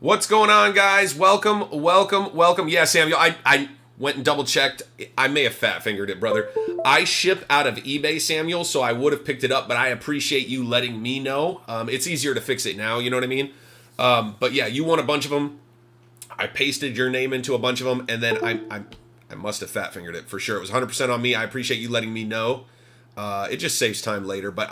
What's going on, guys? Welcome. Yeah, Samuel, I went and double checked. I may have fat fingered it, brother. I ship out of eBay, Samuel, so I would have picked it up, but I appreciate you letting me know. It's easier to fix it now, you know what I mean? But yeah, you want a bunch of them. I pasted your name into a bunch of them, and then I must have fat fingered it for sure. It was 100% on me. I appreciate you letting me know. It just saves time later, but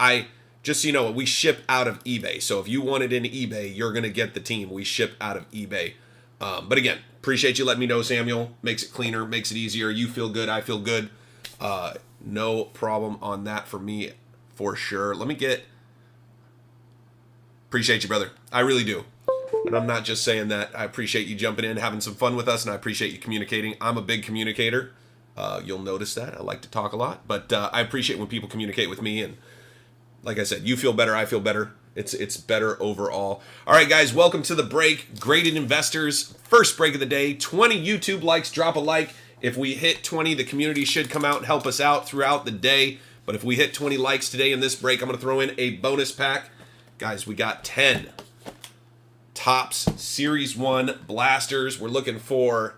just so you know, we ship out of eBay. So if you want it in eBay, you're going to get the team. We ship out of eBay. But again, appreciate you letting me know, Samuel. Makes it cleaner, makes it easier. You feel good, I feel good. No problem on that for me, for sure. Appreciate you, brother. I really do. And I'm not just saying that. I appreciate you jumping in, having some fun with us, and I appreciate you communicating. I'm a big communicator. You'll notice that. I like to talk a lot. But I appreciate when people communicate with me, and like I said, you feel better, I feel better. It's better overall. All right, guys, welcome to the break. Graded Investors, first break of the day. 20 YouTube likes, drop a like. If we hit 20, the community should come out and help us out throughout the day. But if we hit 20 likes today in this break, I'm going to throw in a bonus pack. Guys, we got 10 Topps Series 1 blasters. We're looking for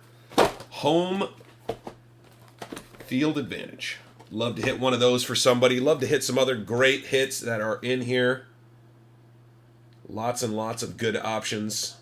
home field advantage. Love to hit one of those for somebody. Love to hit some other great hits that are in here. Lots and lots of good options.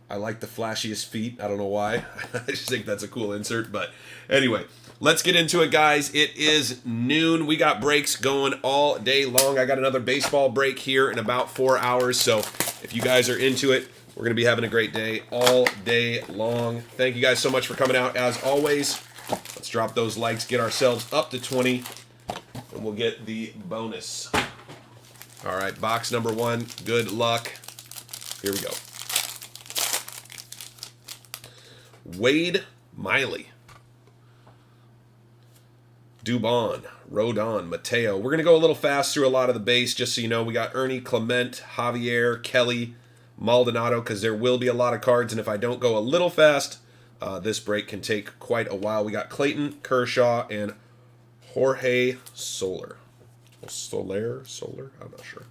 I like the flashiest feet. I don't know why. I just think that's a cool insert. But anyway, let's get into it, guys. It is noon. We got breaks going all day long. I got another baseball break here in about 4 hours. So if you guys are into it, we're going to be having a great day all day long. Thank you guys so much for coming out. As always, let's drop those likes, get ourselves up to 20, and we'll get the bonus. All right, box number 1. Good luck. Here we go. Wade Miley. Dubon, Rodon, Mateo. We're going to go a little fast through a lot of the base, just so you know. We got Ernie, Clement, Javier, Kelly, Maldonado, because there will be a lot of cards, and if I don't go a little fast, this break can take quite a while. We got Clayton, Kershaw, and Jorge Soler. Soler? I'm not sure.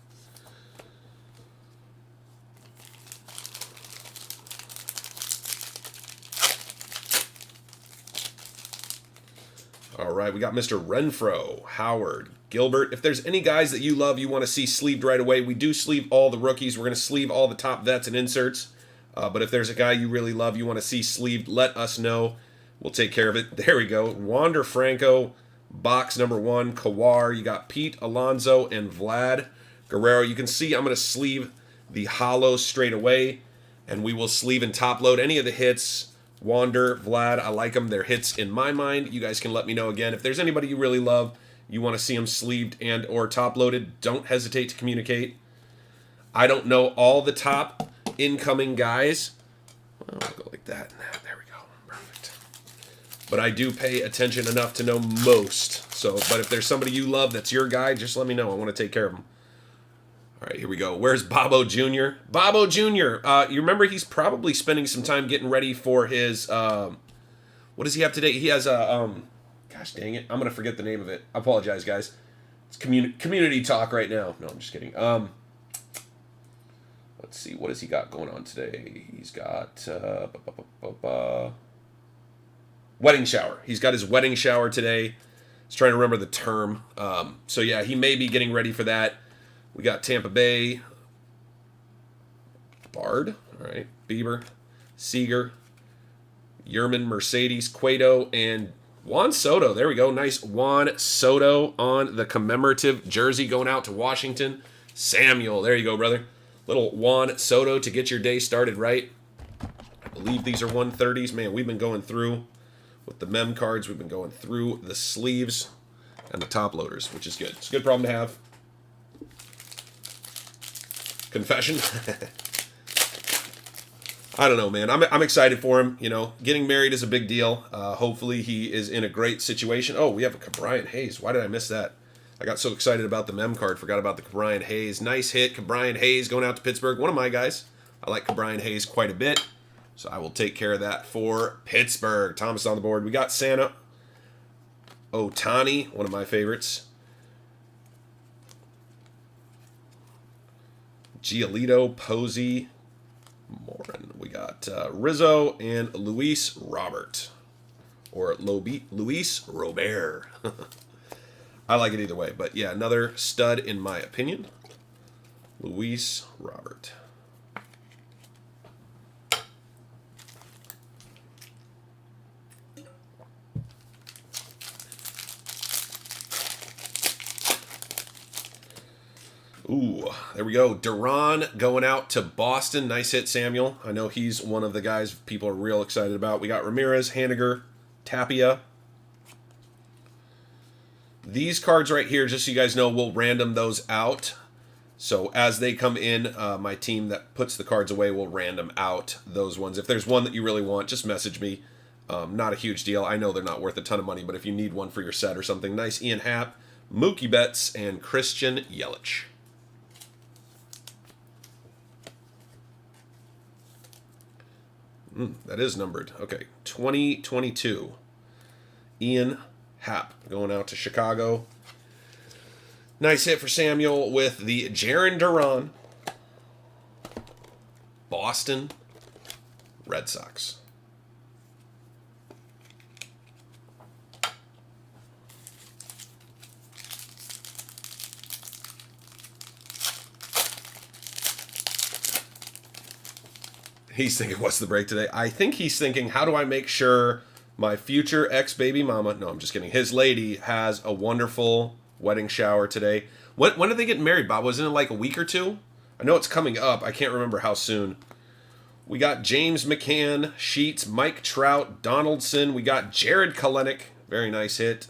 All right, we got Mr. Renfroe, Howard, Gilbert. If there's any guys that you love, you want to see sleeved right away, we do sleeve all the rookies. We're going to sleeve all the top vets and inserts. But if there's a guy you really love, you want to see sleeved, let us know. We'll take care of it. There we go. Wander Franco, box number 1, Kawar. You got Pete, Alonso, and Vlad Guerrero. You can see I'm going to sleeve the hollow straight away, and we will sleeve and top load any of the hits. Wander, Vlad, I like them. They're hits in my mind. You guys can let me know again. If there's anybody you really love, you want to see them sleeved and or top loaded, don't hesitate to communicate. I don't know all the top incoming guys. Well, I'll go like that. There we go. Perfect. But I do pay attention enough to know most. But if there's somebody you love that's your guy, just let me know. I want to take care of them. All right, here we go. Where's Bobo Jr.? Bobo Jr., you remember he's probably spending some time getting ready for his, what does he have today? He has a, gosh dang it, I'm going to forget the name of it. I apologize, guys. It's community talk right now. No, I'm just kidding. Let's see, what has he got going on today? He's got, wedding shower. He's got his wedding shower today. He's trying to remember the term. So yeah, he may be getting ready for that. We got Tampa Bay, Bard, all right, Bieber, Seager, Yerman, Mercedes, Cueto, and Juan Soto. There we go. Nice Juan Soto on the commemorative jersey going out to Washington. Samuel. There you go, brother. Little Juan Soto to get your day started right. I believe these are 130s. Man, we've been going through with the mem cards. We've been going through the sleeves and the top loaders, which is good. It's a good problem to have. Confession. I don't know, man. I'm excited for him. You know, getting married is a big deal. Hopefully he is in a great situation. Oh, we have a Brian Hayes. Why did I miss that? I got so excited about the mem card. Forgot about the Brian Hayes. Nice hit. Brian Hayes going out to Pittsburgh. One of my guys. I like Brian Hayes quite a bit. So I will take care of that for Pittsburgh. Thomas on the board. We got Santa Ohtani, one of my favorites. Giolito, Posey, Morin. We got Rizzo and Luis Robert. Or Luis Robert. I like it either way. But yeah, another stud in my opinion. Luis Robert. Ooh, there we go. Duran going out to Boston. Nice hit, Samuel. I know he's one of the guys people are real excited about. We got Ramirez, Haniger, Tapia. These cards right here, just so you guys know, we'll random those out. So as they come in, my team that puts the cards away will random out those ones. If there's one that you really want, just message me. Not a huge deal. I know they're not worth a ton of money, but if you need one for your set or something, nice Ian Happ, Mookie Betts, and Christian Yelich. That is numbered. Okay, 2022. Ian Happ going out to Chicago. Nice hit for Samuel with the Jarren Duran. Boston Red Sox. He's thinking, what's the break today? I think he's thinking, how do I make sure my future ex-baby mama, no, I'm just kidding, his lady has a wonderful wedding shower today. When did they get married, Bob? Wasn't it like a week or two? I know it's coming up. I can't remember how soon. We got James McCann, Sheets, Mike Trout, Donaldson. We got Jared Kelenic, very nice hit.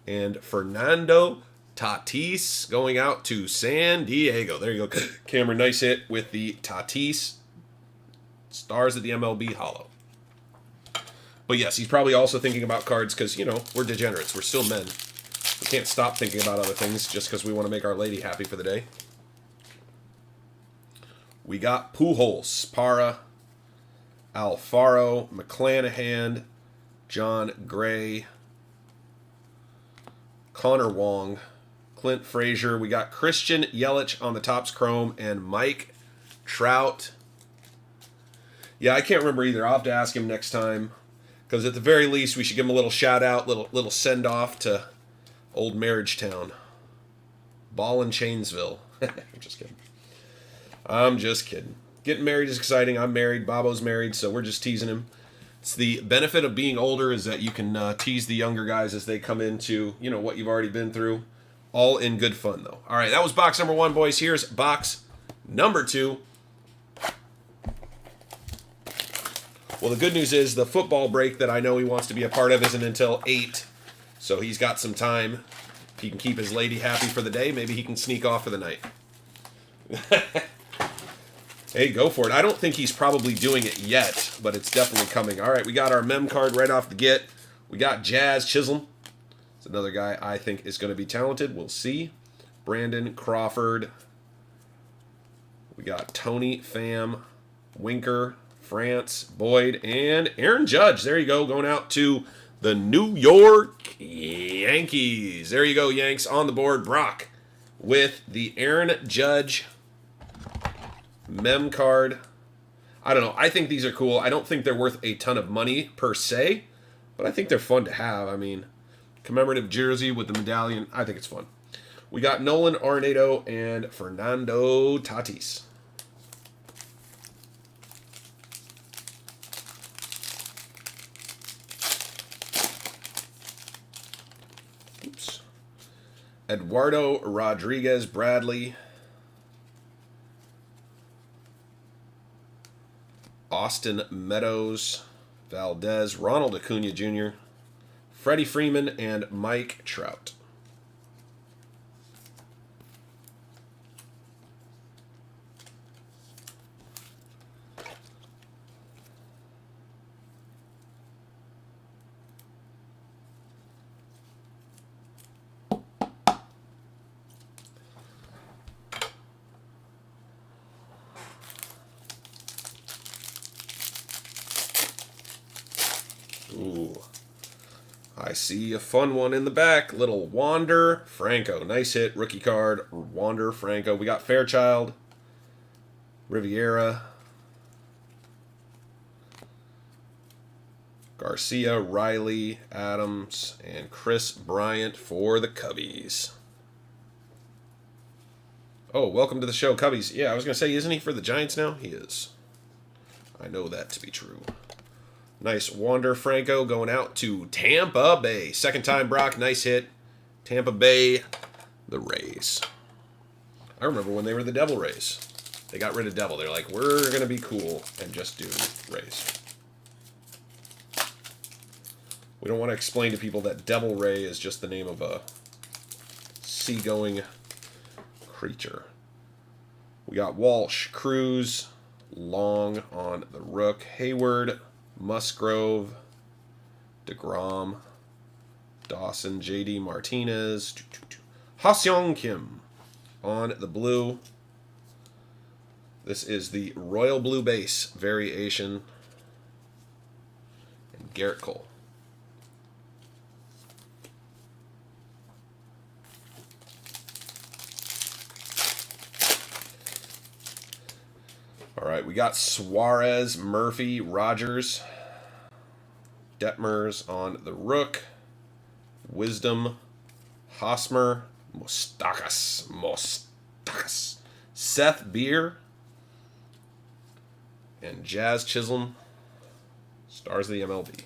And Fernando Tatis going out to San Diego. There you go. Cameron, nice hit with the Tatis. Stars at the MLB Hollow. But yes, he's probably also thinking about cards because, you know, we're degenerates. We're still men. We can't stop thinking about other things just because we want to make our lady happy for the day. We got Pujols, Parra, Alfaro, McClanahan, John Gray, Connor Wong, Clint Frazier. We got Christian Yelich on the Topps Chrome and Mike Trout. Yeah, I can't remember either. I'll have to ask him next time. Because at the very least, we should give him a little shout-out, little send-off to old Marriage Town. Ball in Chainsville. I'm just kidding. I'm just kidding. Getting married is exciting. I'm married. Bobo's married, so we're just teasing him. It's the benefit of being older is that you can tease the younger guys as they come into, you know, what you've already been through. All in good fun, though. All right, that was box number 1, boys. Here's box number 2. Well, the good news is the football break that I know he wants to be a part of isn't until 8. So he's got some time. If he can keep his lady happy for the day, maybe he can sneak off for the night. Hey, go for it. I don't think he's probably doing it yet, but it's definitely coming. All right, we got our mem card right off the get. We got Jazz Chisholm. It's another guy I think is going to be talented. We'll see. Brandon Crawford. We got Tony Pham, Winker, France, Boyd, and Aaron Judge. There you go, going out to the New York Yankees. There you go, Yanks on the board. Brock with the Aaron Judge mem card. I don't know. I think these are cool. I don't think they're worth a ton of money per se, but I think they're fun to have. I mean, commemorative jersey with the medallion. I think it's fun. We got Nolan Arenado and Fernando Tatis. Eduardo Rodriguez Bradley. Austin Meadows Valdez. Ronald Acuna Jr. Freddie Freeman, and Mike Trout. Ooh. I see a fun one in the back. Little Wander Franco. Nice hit. Rookie card. Wander Franco. We got Fairchild. Riviera. Garcia, Riley, Adams, and Chris Bryant for the Cubbies. Oh, welcome to the show, Cubbies. Yeah, I was going to say, isn't he for the Giants now? He is. I know that to be true. Nice Wander Franco going out to Tampa Bay. Second time, Brock. Nice hit. Tampa Bay, the Rays. I remember when they were the Devil Rays. They got rid of Devil. They're like, we're going to be cool and just do Rays. We don't want to explain to people that Devil Ray is just the name of a seagoing creature. We got Walsh, Cruz, Long on the Rook, Hayward, Musgrove, DeGrom, Dawson, JD Martinez, Ha-Seong Kim on the blue. This is the Royal Blue Base variation. And Garrett Cole. All right, we got Suarez, Murphy, Rogers, Detmers on the Rook, Wisdom, Hosmer, Mostakas, Seth Beer, and Jazz Chisholm, stars of the MLB.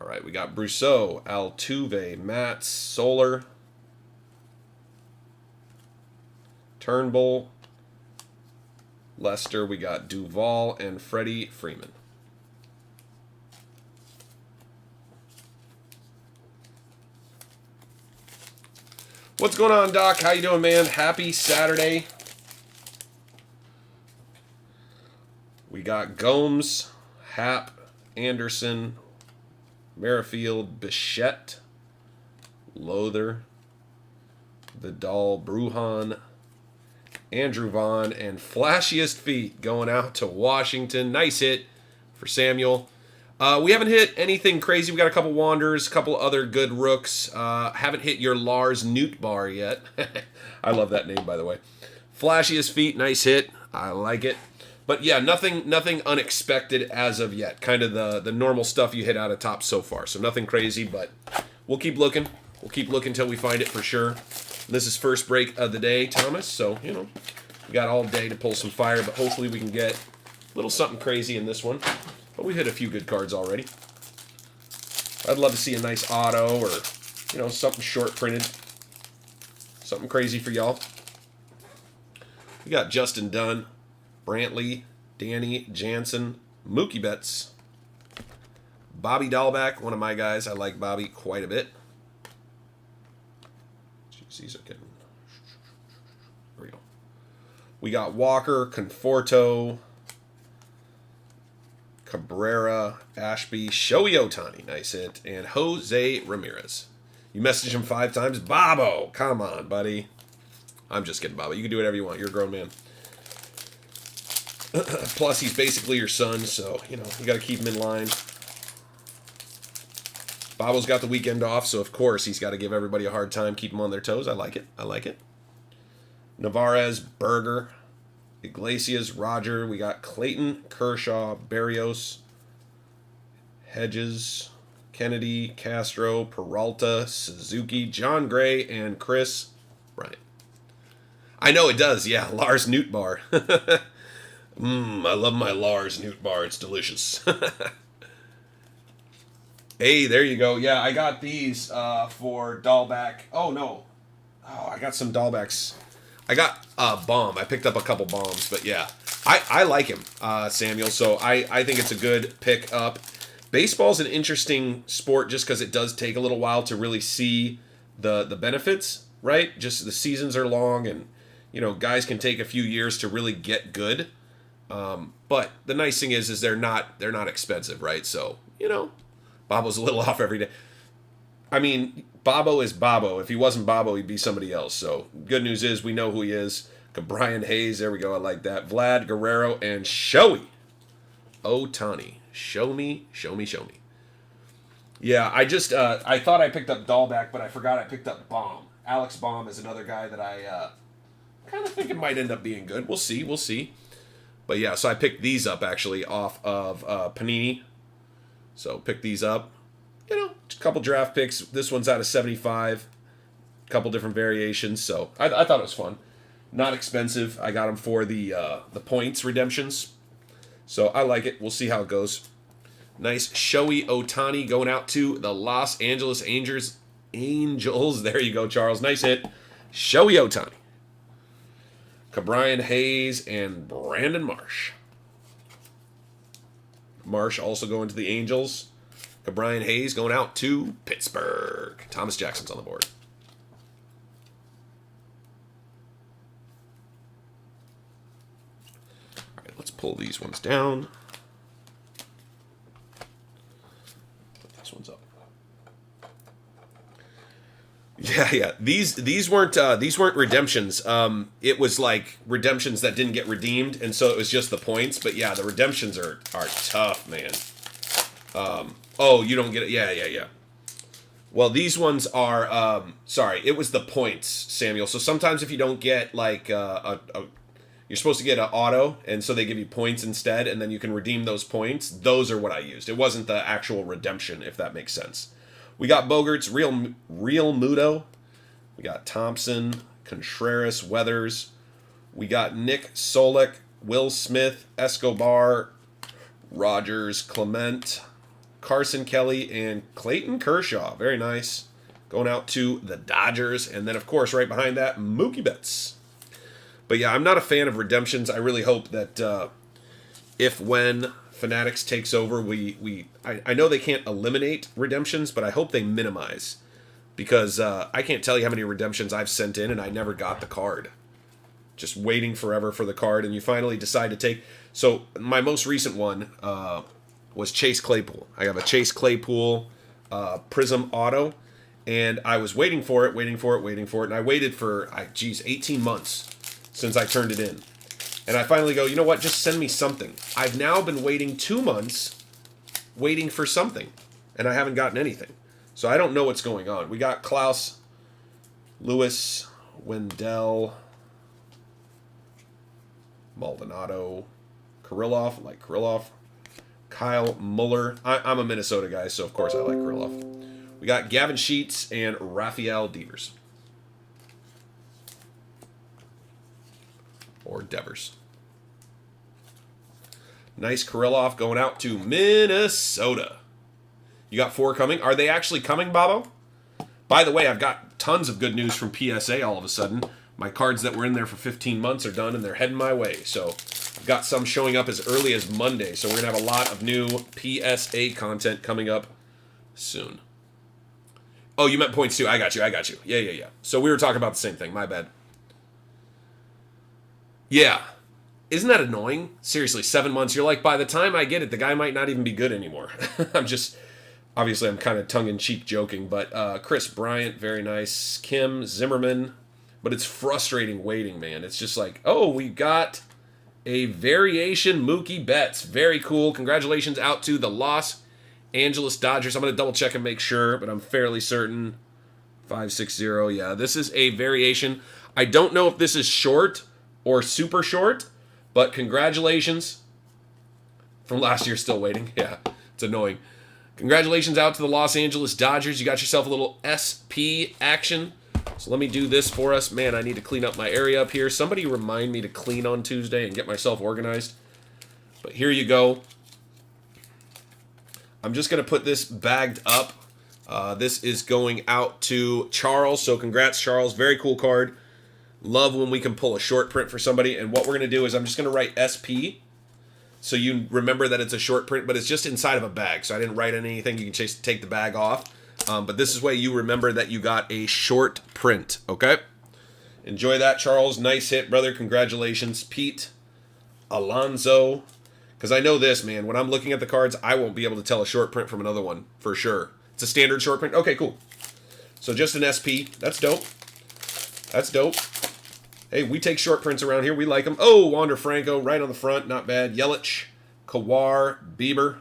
All right, we got Brousseau, Altuve, Matz, Solar, Turnbull, Lester. We got Duvall and Freddie Freeman. What's going on, Doc? How you doing, man? Happy Saturday. We got Gomes, Happ, Anderson, Merrifield, Bichette, Lother, Vidal, Brujan, Andrew Vaughn, and flashiest feet going out to Washington. Nice hit for Samuel. We haven't hit anything crazy. We got a couple Wanders, a couple other good rooks. Haven't hit your Lars Nootbaar yet. I love that name, by the way. Flashiest feet, nice hit. I like it. But yeah, nothing unexpected as of yet. Kind of the normal stuff you hit out of top so far. So nothing crazy, but we'll keep looking. We'll keep looking until we find it for sure. This is first break of the day, Thomas. So, you know, we got all day to pull some fire, but hopefully we can get a little something crazy in this one. But we hit a few good cards already. I'd love to see a nice auto or, you know, something short printed. Something crazy for y'all. We got Justin Dunn, Brantley, Danny Jansen, Mookie Betts, Bobby Dahlback, one of my guys. I like Bobby quite a bit. Jeez, these are getting... There we go. We got Walker, Conforto, Cabrera, Ashby, Shohei Ohtani, nice hit, and Jose Ramirez. You messaged him 5 times. Bobo, come on, buddy. I'm just kidding, Bobo. You can do whatever you want. You're a grown man. Plus, he's basically your son, so, you know, you got to keep him in line. Bobo's got the weekend off, so, of course, he's got to give everybody a hard time, keep them on their toes. I like it. I like it. Navarez, Berger, Iglesias, Roger. We got Clayton, Kershaw, Berrios, Hedges, Kennedy, Castro, Peralta, Suzuki, John Gray, and Chris Bryant. I know it does, yeah. Lars Nootbaar. I love my Lars Newt bar. It's delicious. Hey, there you go. Yeah, I got these for Dahlback. Oh, no. Oh, I got some Dahlbacks. I got Bomb. I picked up a couple Bombs, but yeah. I like him, Samuel, so I think it's a good pick up. Baseball's an interesting sport just because it does take a little while to really see the benefits, right? Just the seasons are long, and, you know, guys can take a few years to really get good. But the nice thing is they're not expensive, right? So, you know, Bobo's a little off every day. I mean, Bobo is Bobo. If he wasn't Bobo, he'd be somebody else. So, good news is we know who he is. Brian Hayes, there we go. I like that. Vlad Guerrero and Shohei Ohtani. Show me. Yeah, I just I thought I picked up Dahlback, but I forgot I picked up Baum. Alex Baum is another guy that I kind of think it might end up being good. We'll see. But yeah, so I picked these up actually off of Panini. So pick these up. You know, a couple draft picks. This one's out of 75. A couple different variations. So I thought it was fun. Not expensive. I got them for the points redemptions. So I like it. We'll see how it goes. Nice Shohei Ohtani going out to the Los Angeles Angels. There you go, Charles. Nice hit. Shohei Ohtani. Brian Hayes and Brandon Marsh. Marsh also going to the Angels. Brian Hayes going out to Pittsburgh. Thomas Jackson's on the board. All right, let's pull these ones down. Put this one's up. Yeah. These weren't redemptions. It was like redemptions that didn't get redeemed, and so it was just the points. But yeah, the redemptions are tough, man. Oh, you don't get it. Yeah. Well, these ones are. Sorry, it was the points, Samuel. So sometimes if you don't get like you're supposed to get an auto, and so they give you points instead, and then you can redeem those points. Those are what I used. It wasn't the actual redemption, if that makes sense. We got Bogarts, Real Muto. We got Thompson, Contreras, Weathers. We got Nick Solik, Will Smith, Escobar, Rogers, Clement, Carson Kelly, and Clayton Kershaw. Very nice. Going out to the Dodgers. And then, of course, right behind that, Mookie Betts. But yeah, I'm not a fan of redemptions. I really hope that when Fanatics takes over, I know they can't eliminate redemptions, but I hope they minimize. Because I can't tell you how many redemptions I've sent in and I never got the card. Just waiting forever for the card, and you finally decide to take. So my most recent one was Chase Claypool. I have a Chase Claypool Prism Auto, and I was waiting for it, and I waited for 18 months since I turned it in. And I finally go, you know what, just send me something. I've now been waiting 2 months, waiting for something, and I haven't gotten anything. So I don't know what's going on. We got Klaus, Lewis, Wendell, Maldonado, Kirilloff, Kyle Muller. I'm a Minnesota guy, so of course I like Kirilloff. We got Gavin Sheets and Rafael Devers. Or Devers. Nice Kirilloff going out to Minnesota. You got 4 coming. Are they actually coming, Bobo? By the way, I've got tons of good news from PSA all of a sudden. My cards that were in there for 15 months are done, and they're heading my way. So I've got some showing up as early as Monday. So we're going to have a lot of new PSA content coming up soon. Oh, you meant points too. I got you. Yeah. So we were talking about the same thing. My bad. Yeah. Isn't that annoying? Seriously, 7 months. You're like, by the time I get it, the guy might not even be good anymore. Obviously, I'm kind of tongue-in-cheek joking, but Chris Bryant, very nice. Kim Zimmerman. But it's frustrating waiting, man. It's just like, oh, we got a variation Mookie Betts. Very cool. Congratulations out to the Los Angeles Dodgers. I'm going to double-check and make sure, but I'm fairly certain. 560. Yeah, this is a variation. I don't know if this is short or super short, but congratulations. From last year, still waiting. Yeah, it's annoying. Congratulations out to the Los Angeles Dodgers. You got yourself a little SP action. So let me do this for us. Man, I need to clean up my area up here. Somebody remind me to clean on Tuesday and get myself organized. But here you go. I'm just going to put this bagged up. This is going out to Charles. So congrats, Charles. Very cool card. Love when we can pull a short print for somebody. And what we're going to do is I'm just going to write SP. So you remember that it's a short print, but it's just inside of a bag. So I didn't write anything. You can just take the bag off. But this is why you remember that you got a short print. Okay? Enjoy that, Charles. Nice hit, brother. Congratulations. Pete. Alonzo. Because I know this, man. When I'm looking at the cards, I won't be able to tell a short print from another one. For sure. It's a standard short print. Okay, cool. So just an SP. That's dope. That's dope. Hey, we take short prints around here. We like them. Oh, Wander Franco right on the front. Not bad. Yelich, Kawar, Bieber,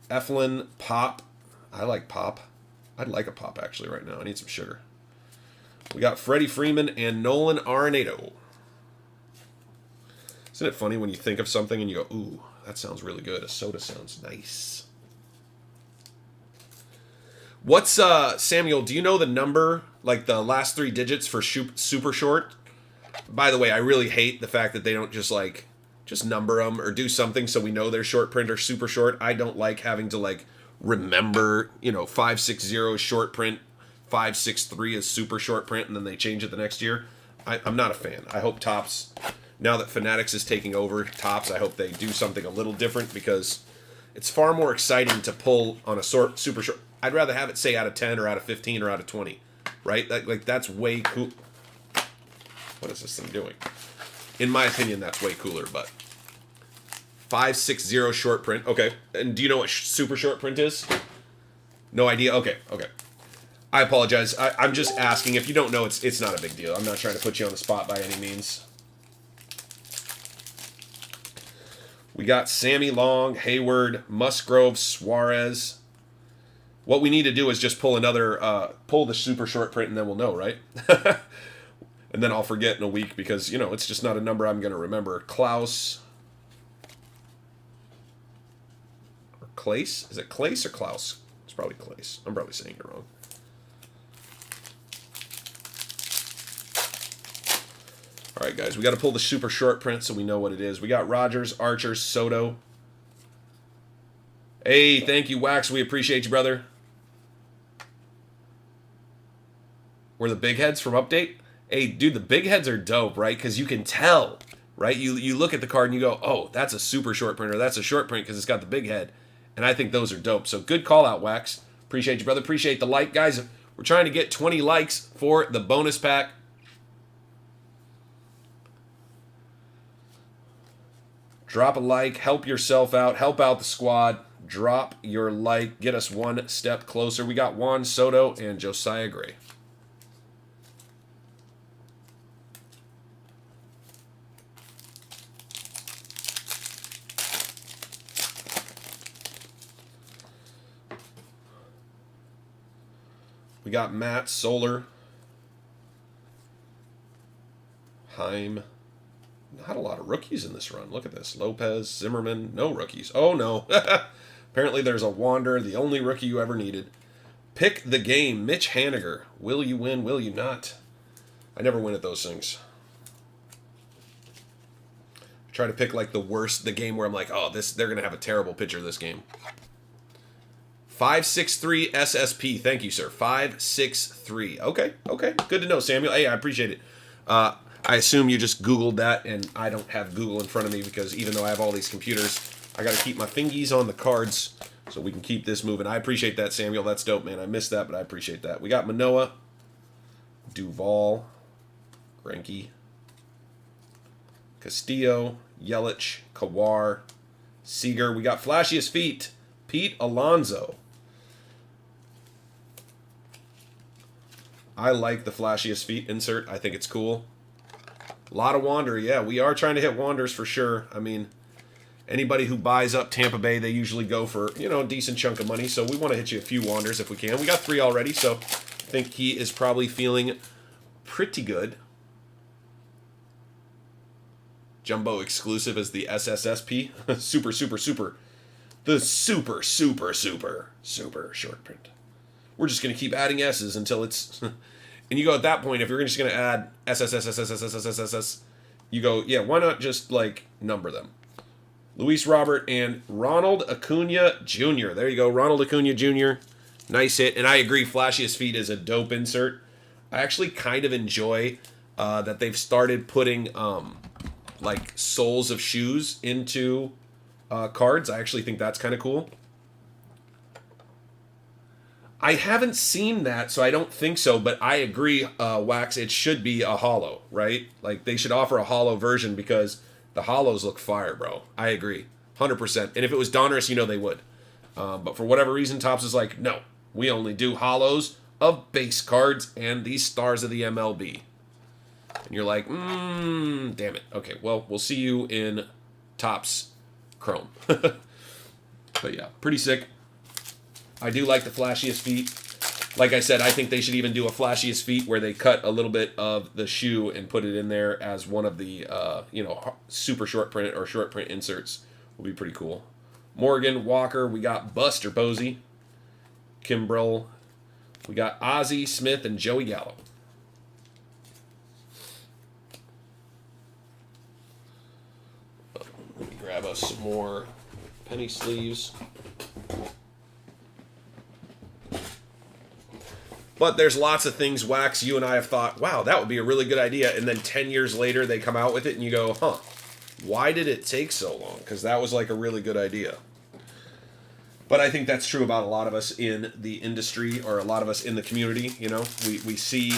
Eflin, Pop. I like Pop. I'd like a Pop, actually, right now. I need some sugar. We got Freddie Freeman and Nolan Arenado. Isn't it funny when you think of something and you go, ooh, that sounds really good. A soda sounds nice. What's, Samuel, do you know the number, like the last 3 digits for super short? By the way, I really hate the fact that they don't just, like, just number them or do something so we know they're short print or super short. I don't like having to, like, remember, 560 is short print, 563 is super short print, and then they change it the next year. I'm not a fan. I hope Topps, now that Fanatics is taking over Topps, I hope they do something a little different because it's far more exciting to pull on a super short. I'd rather have it say out of 10 or out of 15 or out of 20, right? That's way cool. What is this thing doing? In my opinion, that's way cooler, but 560 short print. Okay. And do you know what super short print is? No idea? Okay. I apologize. I'm just asking. If you don't know, it's not a big deal. I'm not trying to put you on the spot by any means. We got Sammy Long, Hayward, Musgrove, Suarez. What we need to do is just pull pull the super short print and then we'll know, right? And then I'll forget in a week because, it's just not a number I'm going to remember. Klaus. Or Clace? Is it Clace or Klaus? It's probably Clace. I'm probably saying it wrong. All right, guys. We got to pull the super short print so we know what it is. We got Rogers, Archer, Soto. Hey, thank you, Wax. We appreciate you, brother. We're the big heads from Update. Hey, dude, the big heads are dope, right? Because you can tell, right? You look at the card and you go, oh, that's a super short print, or that's a short print because it's got the big head. And I think those are dope. So good call out, Wax. Appreciate you, brother. Appreciate the like. Guys, we're trying to get 20 likes for the bonus pack. Drop a like. Help yourself out. Help out the squad. Drop your like. Get us one step closer. We got Juan Soto and Josiah Gray. We got Matt, Solar, Heim. Not a lot of rookies in this run. Look at this. Lopez, Zimmerman, no rookies. Oh, no. Apparently there's a Wander, the only rookie you ever needed. Pick the game. Mitch Haniger. Will you win? Will you not? I never win at those things. I try to pick like the game where I'm like, oh, they're going to have a terrible pitcher this game. 563 SSP. Thank you, sir. 563. Okay. Good to know, Samuel. Hey, I appreciate it. I assume you just Googled that, and I don't have Google in front of me because even though I have all these computers, I got to keep my fingies on the cards so we can keep this moving. I appreciate that, Samuel. That's dope, man. I missed that, but I appreciate that. We got Manoah, Duvall, Greinke, Castillo, Yelich, Kawar, Seager. We got flashiest feet, Pete Alonso. I like the flashiest feet insert. I think it's cool. A lot of Wander. Yeah, we are trying to hit Wanders for sure. I mean, anybody who buys up Tampa Bay, they usually go for, a decent chunk of money. So we want to hit you a few Wanders if we can. We got 3 already, so I think he is probably feeling pretty good. Jumbo exclusive is the SSSP. super. The super short print. We're just going to keep adding S's until it's... And you go at that point, if you're just going to add SSSSSSSSSS, you go, yeah, why not just, number them? Luis Robert and Ronald Acuna Jr. There you go, Ronald Acuna Jr. Nice hit. And I agree, Flashiest Feet is a dope insert. I actually kind of enjoy that they've started putting like soles of shoes into cards. I actually think that's kind of cool. I haven't seen that, so I don't think so, but I agree, Wax, it should be a holo, right? Like, they should offer a holo version because the holos look fire, bro. I agree. 100%. And if it was Donruss, you know they would. But for whatever reason, Topps is like, no, we only do holos of base cards and these stars of the MLB. And you're like, damn it. Okay, well, we'll see you in Topps Chrome. But yeah, pretty sick. I do like the Flashiest Feet. Like I said, I think they should even do a Flashiest Feet where they cut a little bit of the shoe and put it in there as one of the, super short print or short print inserts. Will be pretty cool. Morgan, Walker, we got Buster Posey, Kimbrel, we got Ozzie Smith, and Joey Gallo. Let me grab us some more penny sleeves. But there's lots of things, Wax, you and I have thought, wow, that would be a really good idea. And then 10 years later, they come out with it and you go, huh, why did it take so long? Because that was like a really good idea. But I think that's true about a lot of us in the industry or a lot of us in the community. You know, we see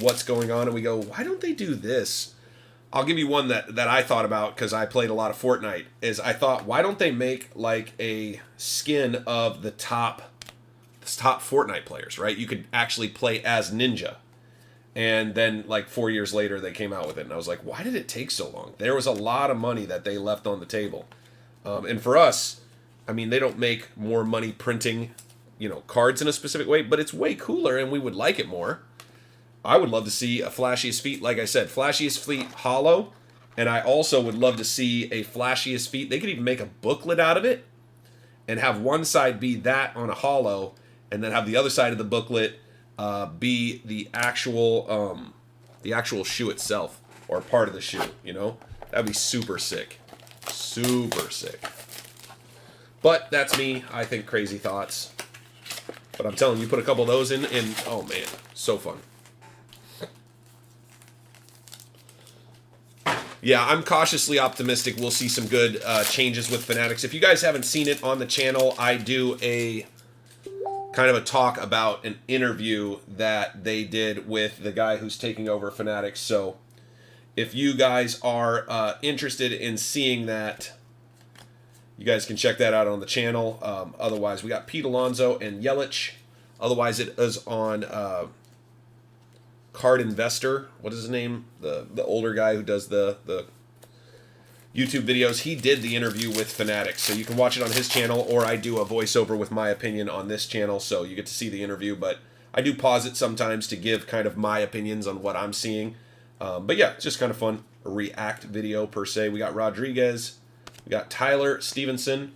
what's going on and we go, why don't they do this? I'll give you one that I thought about because I played a lot of Fortnite. Is I thought, why don't they make like a skin of the top Fortnite players, right? You could actually play as Ninja. And then like 4 years later, they came out with it. And I was like, why did it take so long? There was a lot of money that they left on the table. And for us, I mean, they don't make more money printing, cards in a specific way, but it's way cooler and we would like it more. I would love to see a Flashiest Feet, like I said, Flashiest Feet holo. And I also would love to see a Flashiest Feet. They could even make a booklet out of it and have one side be that on a holo and then have the other side of the booklet be the actual shoe itself or part of the shoe, That'd be super sick. Super sick. But that's me. I think crazy thoughts. But I'm telling you, put a couple of those in and, oh man, so fun. Yeah, I'm cautiously optimistic we'll see some good changes with Fanatics. If you guys haven't seen it on the channel, I do a kind of a talk about an interview that they did with the guy who's taking over Fanatics. So if you guys are interested in seeing that, you guys can check that out on the channel. Otherwise, we got Pete Alonso and Yelich. Otherwise, it is on Card Investor. What is his name? The older guy who does the YouTube videos. He did the interview with Fanatics, so you can watch it on his channel, or I do a voiceover with my opinion on this channel, so you get to see the interview. But I do pause it sometimes to give kind of my opinions on what I'm seeing. But yeah, it's just kind of fun. A react video per se. We got Rodriguez. We got Tyler Stevenson.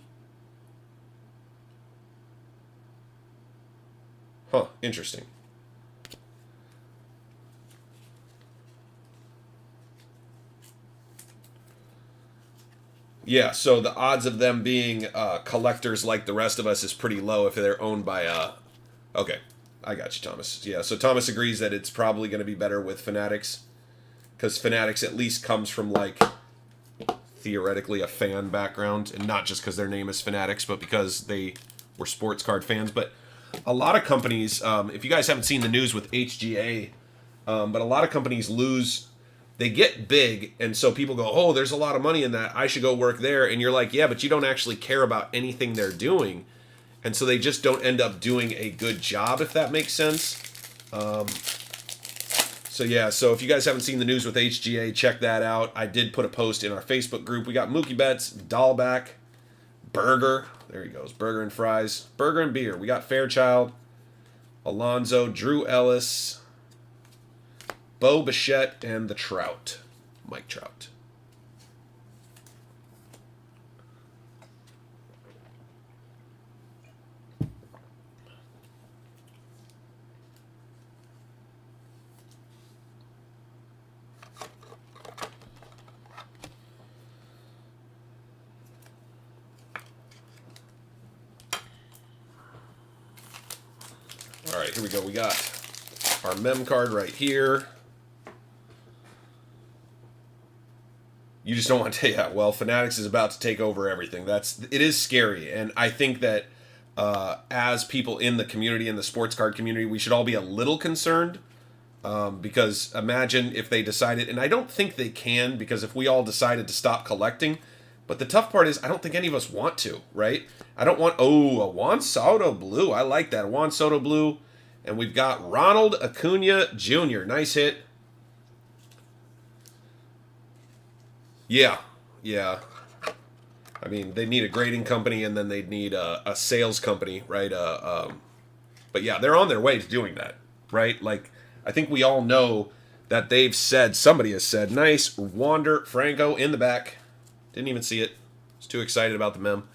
Huh, interesting. Yeah, so the odds of them being collectors like the rest of us is pretty low if they're owned by... Okay, I got you, Thomas. Yeah, so Thomas agrees that it's probably going to be better with Fanatics, because Fanatics at least comes from, like, theoretically a fan background, and not just because their name is Fanatics, but because they were sports card fans. But a lot of companies, if you guys haven't seen the news with HGA, but a lot of companies lose... They get big, and so people go, oh, there's a lot of money in that. I should go work there. And you're like, yeah, but you don't actually care about anything they're doing. And so they just don't end up doing a good job, if that makes sense. So yeah, so if you guys haven't seen the news with HGA, check that out. I did put a post in our Facebook group. We got Mookie Betts, Dahlback, Burger. There he goes, Burger and Fries. Burger and Beer. We got Fairchild, Alonzo, Drew Ellis, Bo Bichette, and the Trout. Mike Trout. right, here we go. We got our mem card right here. You just don't want to, yeah, well, Fanatics is about to take over everything. It is scary, and I think that as people in the community, in the sports card community, we should all be a little concerned, because imagine if they decided, and I don't think they can, because if we all decided to stop collecting, but the tough part is I don't think any of us want to, right? I don't want, a Juan Soto blue. I like that, Juan Soto blue, and we've got Ronald Acuna Jr. Nice hit. Yeah. I mean, they need a grading company, and then they'd need a sales company, right? But yeah, they're on their way to doing that, right? Like, I think we all know that they've said, somebody has said, nice, Wander Franco in the back. Didn't even see it. Was too excited about the mem.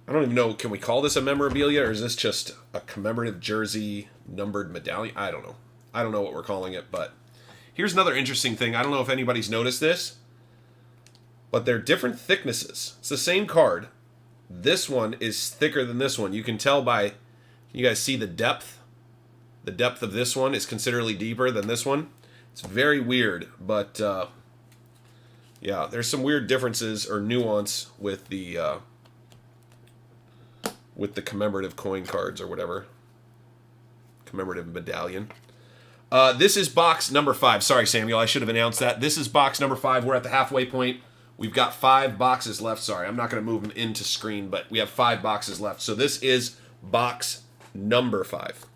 I don't even know, can we call this a memorabilia, or is this just a commemorative jersey numbered medallion? I don't know. I don't know what we're calling it, but here's another interesting thing. I don't know if anybody's noticed this, but they're different thicknesses. It's the same card. This one is thicker than this one. You can tell by, you guys see the depth? The depth of this one is considerably deeper than this one. It's very weird, but yeah, there's some weird differences or nuance with the commemorative coin cards or whatever. Commemorative medallion. This is box number 5. Sorry, Samuel, I should have announced that. This is box number 5. We're at the halfway point. We've got 5 boxes left. Sorry, I'm not going to move them into screen, but we have 5 boxes left. So this is box number 5.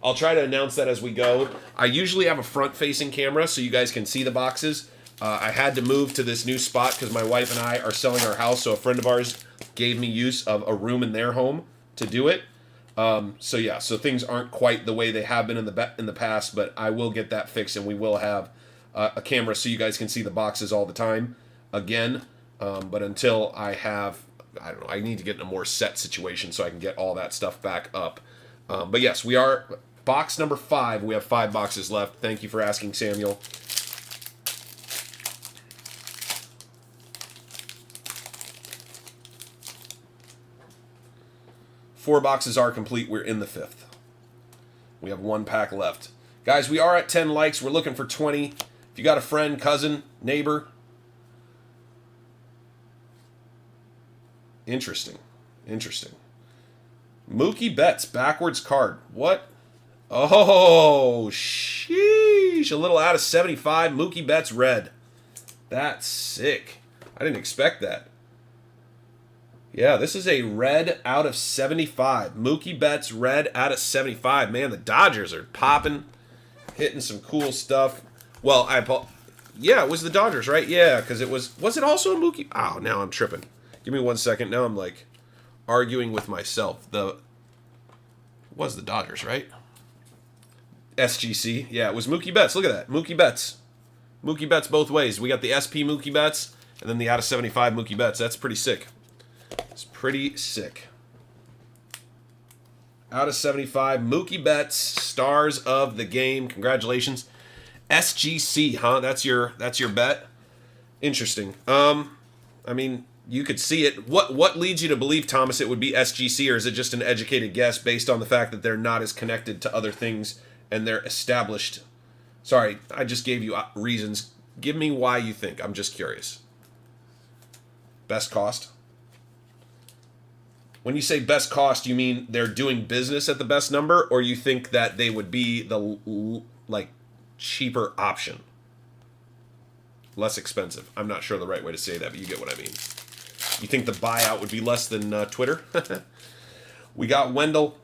I'll try to announce that as we go. I usually have a front-facing camera so you guys can see the boxes. I had to move to this new spot because my wife and I are selling our house, so a friend of ours gave me use of a room in their home to do it. So yeah, so things aren't quite the way they have been in the past, but I will get that fixed, and we will have a camera so you guys can see the boxes all the time again. But until I have, I don't know, I need to get in a more set situation so I can get all that stuff back up. But yes, we are box number 5. We have 5 boxes left. Thank you for asking, Samuel. Four boxes are complete. We're in the 5th. We have 1 pack left. Guys, we are at 10 likes. We're looking for 20. If you got a friend, cousin, neighbor. Interesting. Mookie Betts, backwards card. What? Oh, sheesh. A little out of 75. Mookie Betts red. That's sick. I didn't expect that. Yeah, this is a red out of 75. Mookie Betts red out of 75. Man, the Dodgers are popping, hitting some cool stuff. Well, yeah, it was the Dodgers, right? Yeah, because it was it also a Mookie? Oh, now I'm tripping. Give me 1 second. Now I'm like arguing with myself. It was the Dodgers, right? SGC. Yeah, it was Mookie Betts. Look at that. Mookie Betts. Mookie Betts both ways. We got the SP Mookie Betts and then the out of 75 Mookie Betts. That's pretty sick. It's pretty sick. Out of 75, Mookie Betts, stars of the game. Congratulations. SGC, huh? That's your bet? Interesting. I mean, you could see it. What leads you to believe, Thomas, it would be SGC, or is it just an educated guess based on the fact that they're not as connected to other things and they're established? Sorry, I just gave you reasons. Give me why you think. I'm just curious. Best cost? When you say best cost, you mean they're doing business at the best number, or you think that they would be the cheaper option? Less expensive. I'm not sure the right way to say that, but you get what I mean. You think the buyout would be less than Twitter? We got Wendell,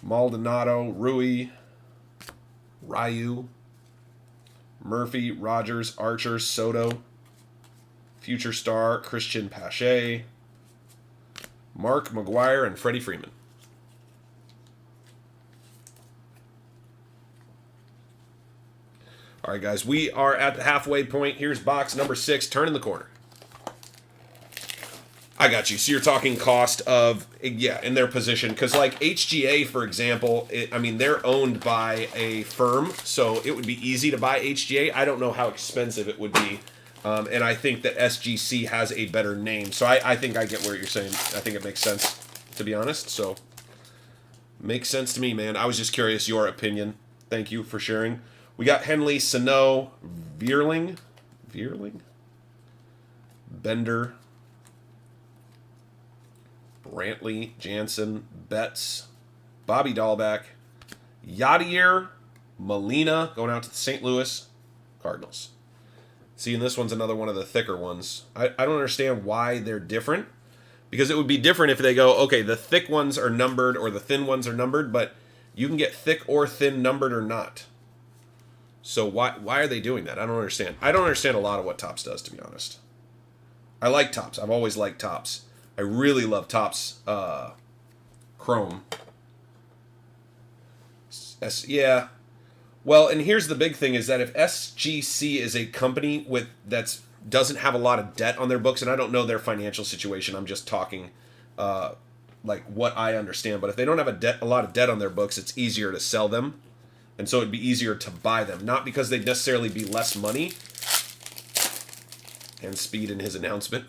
Maldonado, Rui, Ryu, Murphy, Rogers, Archer, Soto, future star, Christian Pache, Mark McGuire, and Freddie Freeman. All right, guys, we are at the halfway point. Here's box number 6, turning the corner. I got you. So you're talking cost of, yeah, in their position. Because like HGA, for example, they're owned by a firm, so it would be easy to buy HGA. I don't know how expensive it would be. And I think that SGC has a better name. So I think I get what you're saying. I think it makes sense. to be honest. So, makes sense to me, man. I was just curious your opinion. Thank you for sharing. We got Henley, Sano, Vierling, Bender, Brantley, Jansen, Betts, Bobby Dahlback, Yadier, Molina, going out to the St. Louis Cardinals. See, and this one's another one of the thicker ones. I don't understand why they're different. Because it would be different if they go, okay, the thick ones are numbered or the thin ones are numbered, but you can get thick or thin numbered or not. So why are they doing that? I don't understand. I don't understand a lot of what Topps does, to be honest. I like Topps. I've always liked Topps. I really love Topps Chrome. Yeah. Well, and here's the big thing is that if SGC is a company doesn't have a lot of debt on their books, and I don't know their financial situation, I'm just talking like what I understand, but if they don't have a lot of debt on their books, it's easier to sell them, and so it'd be easier to buy them, not because they'd necessarily be less money. And Speed in his announcement.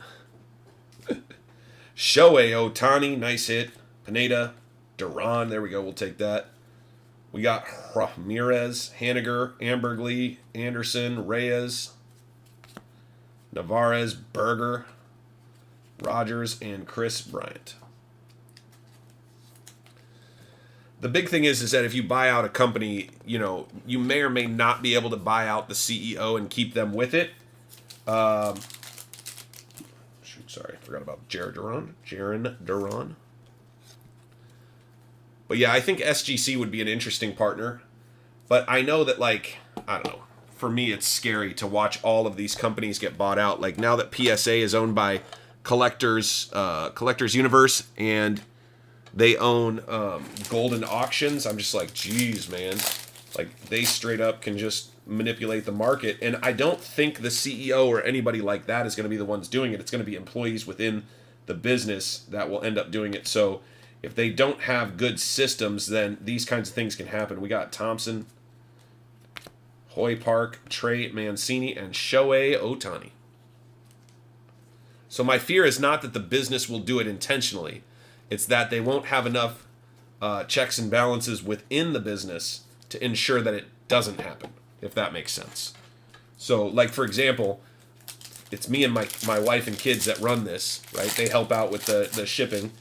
Shohei Ohtani, nice hit. Pineda, Duran, there we go, we'll take that. We got Ramirez, Haniger, Ambergley, Anderson, Reyes, Navarez, Berger, Rogers, and Chris Bryant. The big thing is that if you buy out a company, you know, you may or may not be able to buy out the CEO and keep them with it. Sorry, I forgot about Jaron Duran. But yeah, I think SGC would be an interesting partner. But I know that, like, I don't know. For me, it's scary to watch all of these companies get bought out. Like, now that PSA is owned by Collectors Universe, and they own Golden Auctions, I'm just like, geez, man. Like, they straight up can just manipulate the market. And I don't think the CEO or anybody like that is going to be the ones doing it. It's going to be employees within the business that will end up doing it. So if they don't have good systems, then these kinds of things can happen. We got Thompson, Hoy Park, Trey Mancini, and Shohei Ohtani. So my fear is not that the business will do it intentionally. It's that they won't have enough checks and balances within the business to ensure that it doesn't happen, if that makes sense. So, like, for example, it's me and my wife and kids that run this, right? They help out with the shipping,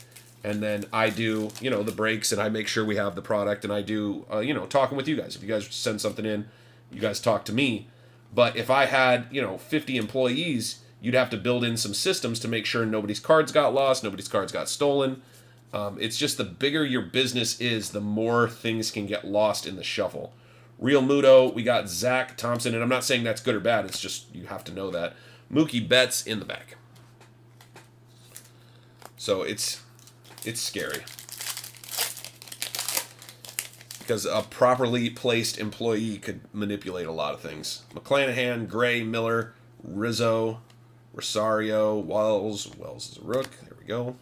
and then I do, you know, the breaks, and I make sure we have the product, and I do, you know, talking with you guys. If you guys send something in, you guys talk to me. But if I had, you know, 50 employees, you'd have to build in some systems to make sure nobody's cards got lost, nobody's cards got stolen. It's just the bigger your business is, the more things can get lost in the shuffle. Real Muto, we got Zach Thompson, and I'm not saying that's good or bad. It's just you have to know that. Mookie Betts in the back. So it's scary. Because a properly placed employee could manipulate a lot of things. McClanahan, Gray, Miller, Rizzo, Rosario, Wells. Wells is a rook. There we go.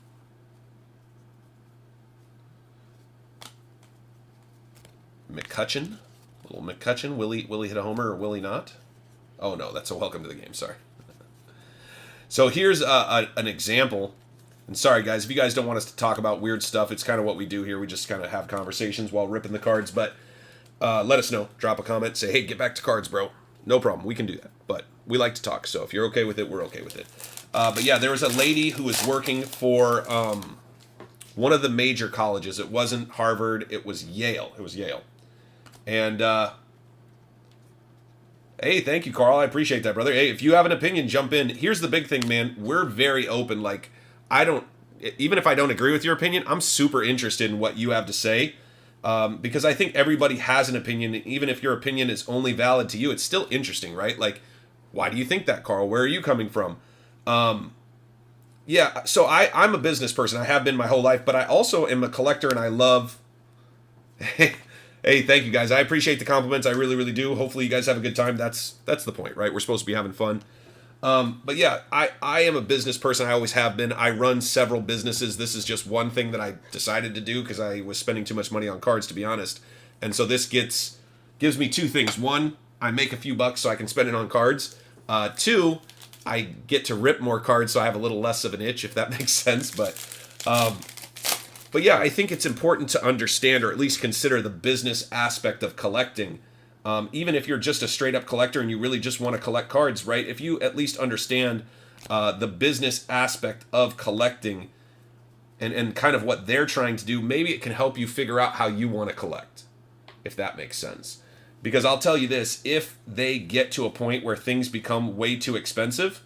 McCutcheon. Little McCutcheon. Will he hit a homer or will he not? Oh, no. That's a welcome to the game. Sorry. So here's an example. And sorry, guys, if you guys don't want us to talk about weird stuff, it's kind of what we do here. We just kind of have conversations while ripping the cards. But let us know. Drop a comment. Say, hey, get back to cards, bro. No problem. We can do that. But we like to talk. So if you're okay with it, we're okay with it. But yeah, there was a lady who was working for one of the major colleges. It wasn't Harvard. It was Yale. And, hey, thank you, Carl. I appreciate that, brother. Hey, if you have an opinion, jump in. Here's the big thing, man. We're very open. Like, even if I don't agree with your opinion, I'm super interested in what you have to say. Because I think everybody has an opinion. Even if your opinion is only valid to you, it's still interesting, right? Like, why do you think that, Carl? Where are you coming from? Yeah, so I'm a business person. I have been my whole life, but I also am a collector, and I love... Hey, thank you, guys. I appreciate the compliments. I really, really do. Hopefully you guys have a good time. That's the point, right? We're supposed to be having fun. But yeah, I am a business person. I always have been. I run several businesses. This is just one thing that I decided to do because I was spending too much money on cards, to be honest. And so this gives me two things. One, I make a few bucks so I can spend it on cards. Two, I get to rip more cards so I have a little less of an itch, if that makes sense. But But yeah, I think it's important to understand or at least consider the business aspect of collecting. Even if you're just a straight up collector and you really just want to collect cards, right? If you at least understand the business aspect of collecting and kind of what they're trying to do, maybe it can help you figure out how you want to collect, if that makes sense. Because I'll tell you this, if they get to a point where things become way too expensive,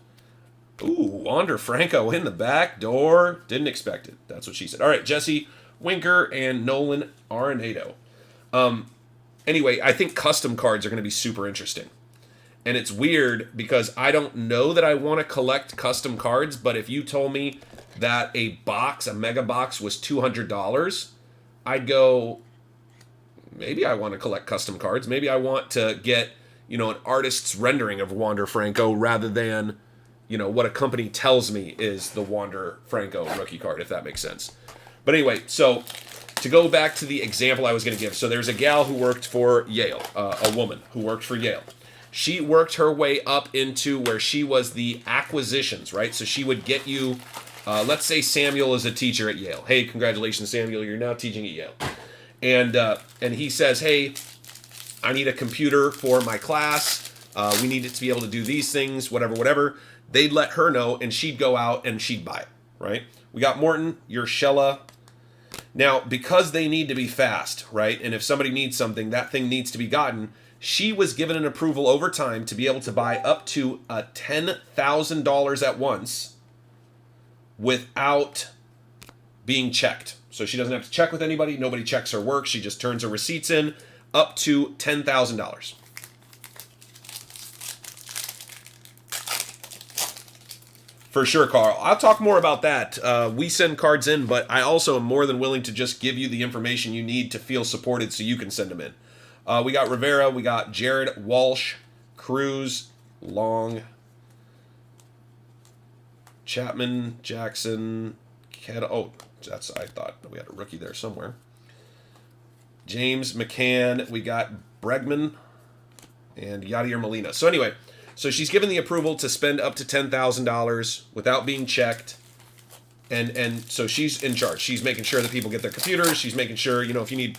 ooh, Wander Franco in the back door. Didn't expect it. That's what she said. All right, Jesse Winker and Nolan Arenado. Anyway, I think custom cards are going to be super interesting. And it's weird because I don't know that I want to collect custom cards, but if you told me that a mega box was $200, I'd go, maybe I want to collect custom cards. Maybe I want to get, an artist's rendering of Wander Franco rather than, what a company tells me is the Wander Franco rookie card, if that makes sense. But anyway, so to go back to the example I was going to give. So there's a gal who worked for Yale, a woman who worked for Yale. She worked her way up into where she was the acquisitions, right? So she would get you, let's say Samuel is a teacher at Yale. Hey, congratulations, Samuel, you're now teaching at Yale. And he says, hey, I need a computer for my class. We need it to be able to do these things, whatever. They'd let her know, and she'd go out and she'd buy it, right? We got Morton, Urshela. Now, because they need to be fast, right? And if somebody needs something, that thing needs to be gotten. She was given an approval over time to be able to buy up to $10,000 at once without being checked. So she doesn't have to check with anybody. Nobody checks her work. She just turns her receipts in up to $10,000. For sure, Carl. I'll talk more about that. We send cards in, but I also am more than willing to just give you the information you need to feel supported so you can send them in. We got Rivera, we got Jared Walsh, Cruz, Long, Chapman, Jackson, I thought we had a rookie there somewhere. James McCann, we got Bregman, and Yadier Molina. So anyway, so she's given the approval to spend up to $10,000 without being checked. And so she's in charge. She's making sure that people get their computers. She's making sure, if you need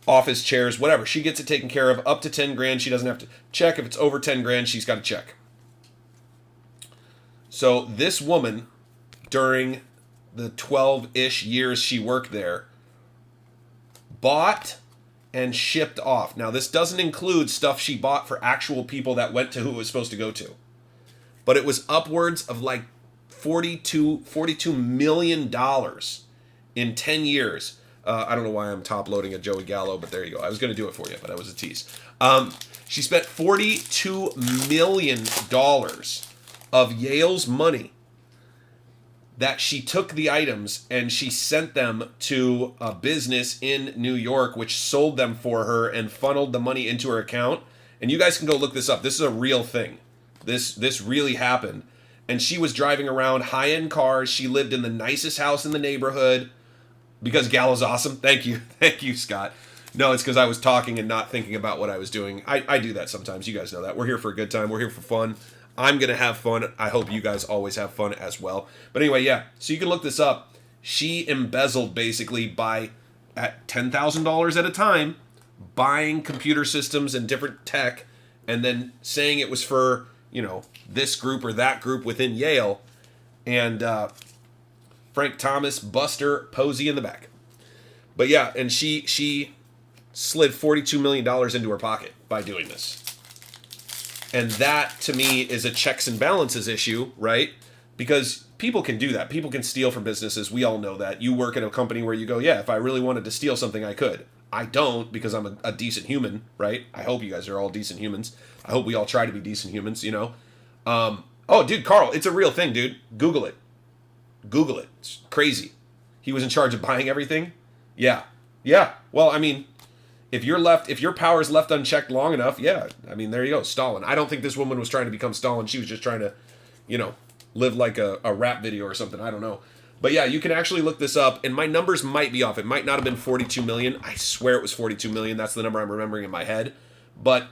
office chairs, whatever, she gets it taken care of up to 10 grand. She doesn't have to check. If it's over 10 grand, she's got to check. So this woman, during the 12-ish years she worked there, bought and shipped off. Now, this doesn't include stuff she bought for actual people that went to who it was supposed to go to. But it was upwards of like $42 million in 10 years. I don't know why I'm top-loading a Joey Gallo, but there you go. I was going to do it for you, but that was a tease. She spent $42 million of Yale's money that she took the items and she sent them to a business in New York, which sold them for her and funneled the money into her account. And you guys can go look this up. This is a real thing. This really happened. And she was driving around high-end cars. She lived in the nicest house in the neighborhood because Gallo's awesome. Thank you. Thank you, Scott. No, it's because I was talking and not thinking about what I was doing. I do that sometimes. You guys know that. We're here for a good time. We're here for fun. I'm going to have fun. I hope you guys always have fun as well. But anyway, yeah. So you can look this up. She embezzled basically at $10,000 at a time, buying computer systems and different tech, and then saying it was for, this group or that group within Yale. And Frank Thomas, Buster, Posey in the back. But yeah, and she slid $42 million into her pocket by doing this. And that, to me, is a checks and balances issue, right? Because people can do that. People can steal from businesses. We all know that. You work at a company where you go, yeah, if I really wanted to steal something, I could. I don't because I'm a decent human, right? I hope you guys are all decent humans. I hope we all try to be decent humans, Oh, dude, Carl, it's a real thing, dude. Google it. Google it. It's crazy. He was in charge of buying everything? Yeah. Yeah. Well, I mean, if your power's left unchecked long enough, yeah. I mean, there you go. Stalin. I don't think this woman was trying to become Stalin. She was just trying to, live like a rap video or something. I don't know. But yeah, you can actually look this up, and my numbers might be off. It might not have been 42 million. I swear it was 42 million. That's the number I'm remembering in my head. But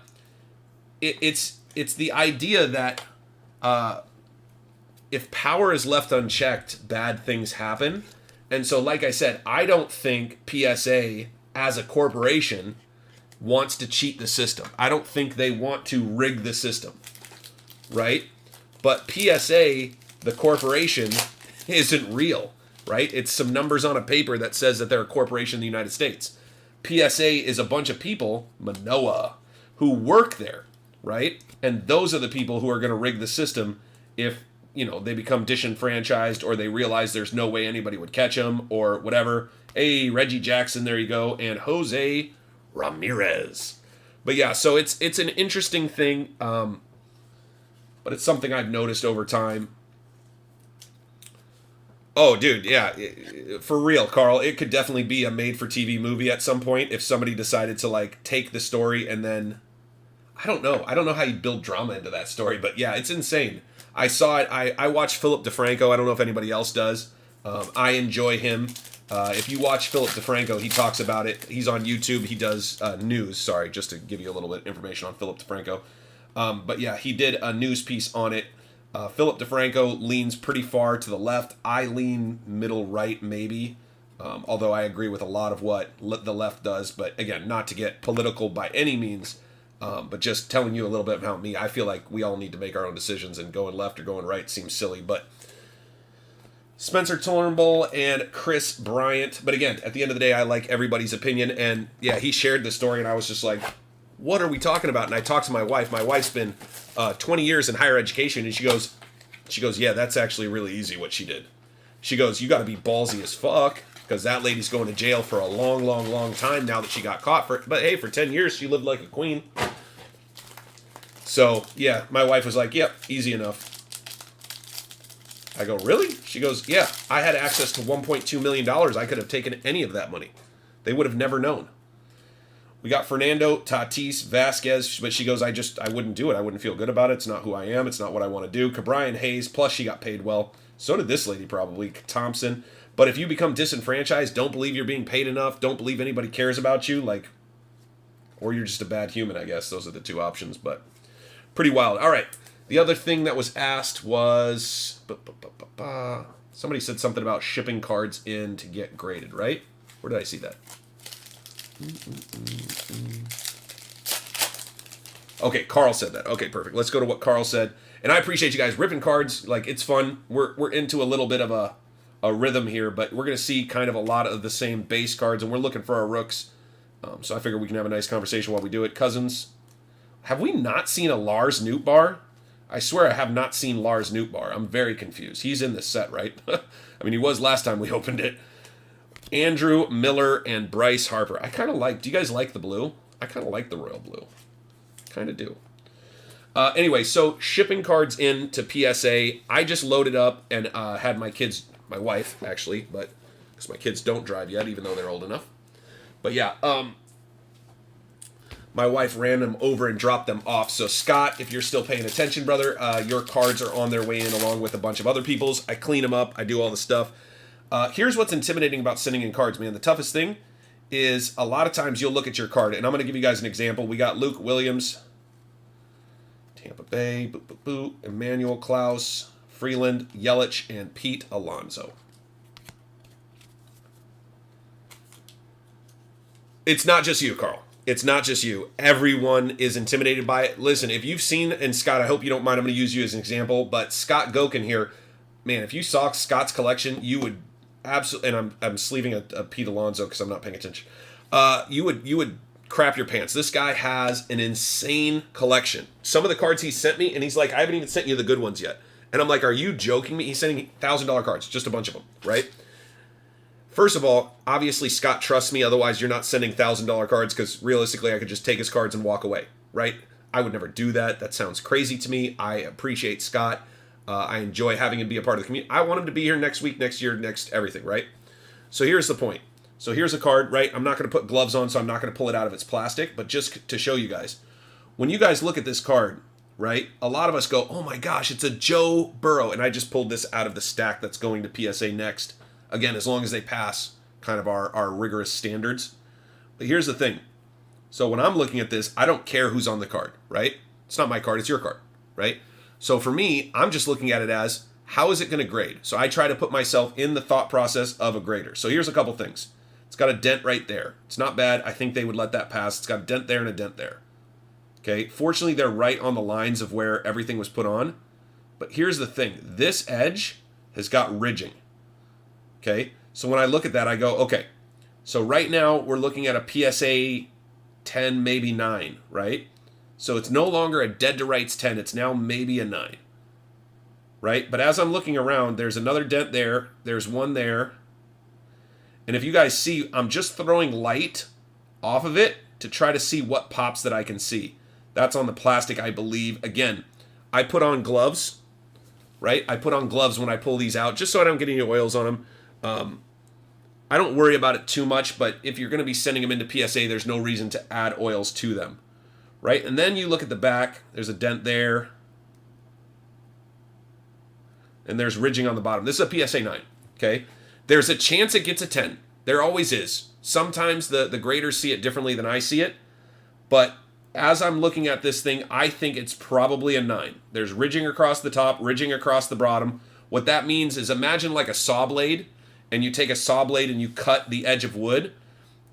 it's the idea that if power is left unchecked, bad things happen. And so, like I said, I don't think PSA as a corporation wants to cheat the system. I don't think they want to rig the system, right? But PSA, the corporation, isn't real, right? It's some numbers on a paper that says that they're a corporation in the United States. PSA is a bunch of people, Manoa, who work there, right? And those are the people who are going to rig the system if, they become disenfranchised or they realize there's no way anybody would catch them or whatever. Hey, Reggie Jackson, there you go, and Jose Ramirez. But yeah, so it's an interesting thing, but it's something I've noticed over time. Oh, dude, yeah, for real, Carl, it could definitely be a made-for-TV movie at some point if somebody decided to, take the story and then... I don't know how you build drama into that story, but yeah, it's insane. I saw it. I watched Philip DeFranco. I don't know if anybody else does. I enjoy him. If you watch Philip DeFranco, he talks about it. He's on YouTube. He does news. Sorry, just to give you a little bit of information on Philip DeFranco. But yeah, he did a news piece on it. Philip DeFranco leans pretty far to the left. I lean middle right, maybe. Although I agree with a lot of what the left does. But again, not to get political by any means. But just telling you a little bit about me, I feel like we all need to make our own decisions, and going left or going right seems silly. But Spencer Turnbull and Chris Bryant. But again, at the end of the day, I like everybody's opinion. And yeah, he shared the story, and I was just like, what are we talking about? And I talked to my wife. My wife's been 20 years in higher education, and she goes, yeah, that's actually really easy what she did. She goes, you got to be ballsy as fuck, because that lady's going to jail for a long, long, long time now that she got caught. But hey, for 10 years, she lived like a queen. So, yeah, my wife was like, yep, easy enough. I go, really? She goes, yeah, I had access to $1.2 million. I could have taken any of that money. They would have never known. We got Fernando Tatis Vasquez, but she goes, I wouldn't do it. I wouldn't feel good about it. It's not who I am. It's not what I want to do. Cabrian Hayes, plus she got paid well. So did this lady probably, Thompson. But if you become disenfranchised, don't believe you're being paid enough, don't believe anybody cares about you, or you're just a bad human, I guess. Those are the two options, but pretty wild. All right. The other thing that was asked was, somebody said something about shipping cards in to get graded, right? Where did I see that? Okay, Carl said that. Okay, perfect. Let's go to what Carl said. And I appreciate you guys ripping cards. It's fun. We're into a little bit of a rhythm here, but we're going to see kind of a lot of the same base cards, and we're looking for our rooks. So I figure we can have a nice conversation while we do it. Cousins, have we not seen a Lars Nootbaar? I swear I have not seen Lars Nootbaar. I'm very confused. He's in this set, right? I mean, he was last time we opened it. Andrew Miller and Bryce Harper. I kind of like, do you guys like the blue? I kind of like the royal blue. Kind of do. Anyway, so shipping cards in to PSA. I just loaded up and had my wife, actually, but because my kids don't drive yet, even though they're old enough. But yeah, my wife ran them over and dropped them off. So Scott, if you're still paying attention, brother, your cards are on their way in along with a bunch of other people's. I clean them up. I do all the stuff. Here's what's intimidating about sending in cards, man. The toughest thing is a lot of times you'll look at your card, and I'm going to give you guys an example. We got Luke Williams, Tampa Bay, Emmanuel Klaus, Freeland, Yelich, and Pete Alonso. It's not just you, Carl. It's not just you. Everyone is intimidated by it. Listen, if you've seen, and Scott, I hope you don't mind, I'm going to use you as an example, but Scott Gokin here, man, if you saw Scott's collection, you would absolutely, and I'm sleeving a Pete Alonso because I'm not paying attention. You would crap your pants. This guy has an insane collection. Some of the cards he sent me, and he's like, I haven't even sent you the good ones yet. And I'm like, are you joking me? He's sending $1,000 cards, just a bunch of them, right? First of all, obviously Scott trusts me, otherwise you're not sending $1,000 cards, because realistically I could just take his cards and walk away, right? I would never do that. That sounds crazy to me. I appreciate Scott. I enjoy having him be a part of the community. I want him to be here next week, next year, next everything, right? So here's the point. So here's a card, right? I'm not going to put gloves on, so I'm not going to pull it out of its plastic, but just to show you guys. When you guys look at this card, right, a lot of us go, oh my gosh, it's a Joe Burrow, and I just pulled this out of the stack that's going to PSA next. Again, as long as they pass kind of our rigorous standards. But here's the thing. So when I'm looking at this, I don't care who's on the card, right? It's not my card, it's your card, right? So for me, I'm just looking at it as, how is it going to grade? So I try to put myself in the thought process of a grader. So here's a couple things. It's got a dent right there. It's not bad. I think they would let that pass. It's got a dent there and a dent there. Okay, fortunately, they're right on the lines of where everything was put on. But here's the thing. This edge has got ridging. Okay, so when I look at that, I go, okay, so right now we're looking at a PSA 10, maybe 9, right? So it's no longer a dead to rights 10. It's now maybe a 9, right? But as I'm looking around, there's another dent there. There's one there. And if you guys see, I'm just throwing light off of it to try to see what pops that I can see. That's on the plastic, I believe. Again, I put on gloves, right? I put on gloves when I pull these out, just so I don't get any oils on them. I don't worry about it too much, but if you're going to be sending them into PSA, there's no reason to add oils to them, right? And then you look at the back. There's a dent there. And there's ridging on the bottom. This is a PSA 9, okay? There's a chance it gets a 10. There always is. Sometimes the graders see it differently than I see it. But as I'm looking at this thing, I think it's probably a 9. There's ridging across the top, ridging across the bottom. What that means is imagine like a saw blade, and you take a saw blade and you cut the edge of wood,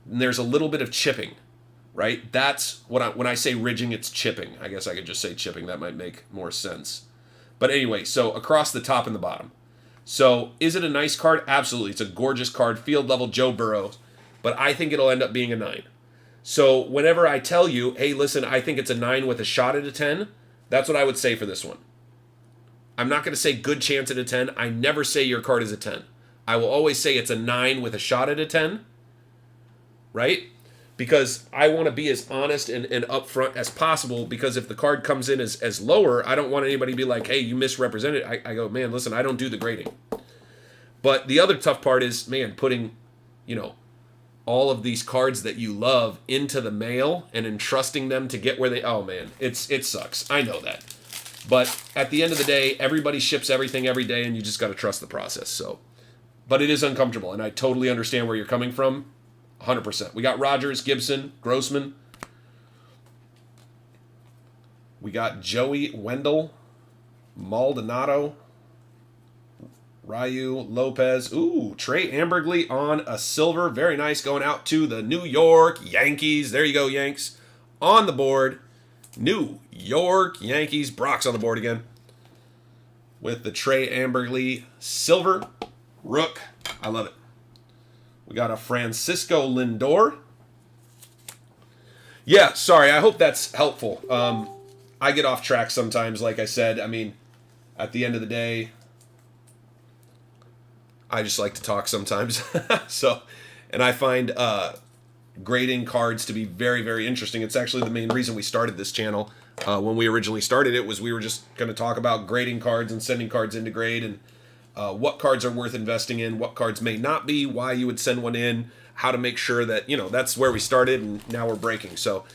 and there's a little bit of chipping, right? That's what when I say ridging, it's chipping. I guess I could just say chipping. That might make more sense. But anyway, so across the top and the bottom. So is it a nice card? Absolutely. It's a gorgeous card, field level Joe Burrow, but I think it'll end up being a 9. So whenever I tell you, hey, listen, I think it's a 9 with a shot at a 10, that's what I would say for this one. I'm not going to say good chance at a 10. I never say your card is a 10. I will always say it's a 9 with a shot at a 10, right? Because I want to be as honest and upfront as possible, because if the card comes in as lower, I don't want anybody to be like, hey, you misrepresented. I go, man, listen, I don't do the grading. But the other tough part is, man, putting, all of these cards that you love into the mail and entrusting them to get where they, oh man, it sucks. I know that. But at the end of the day, everybody ships everything every day, and you just got to trust the process. So, but it is uncomfortable, and I totally understand where you're coming from. 100%. We got Rogers, Gibson, Grossman. We got Joey, Wendell, Maldonado, Ryu, Lopez. Ooh, Trey Ambergley on a silver. Very nice, going out to the New York Yankees. There you go, Yanks. On the board. New York Yankees. Brock's on the board again. With the Trey Ambergley silver. Rook. I love it. We got a Francisco Lindor. Yeah, sorry. I hope that's helpful. I get off track sometimes, like I said. I mean, at the end of the day, I just like to talk sometimes. And I find grading cards to be very, very interesting. It's actually the main reason we started this channel. When we originally started it, was we were just going to talk about grading cards and sending cards into grade, and what cards are worth investing in, what cards may not be, why you would send one in, how to make sure that, that's where we started, and now we're breaking. So,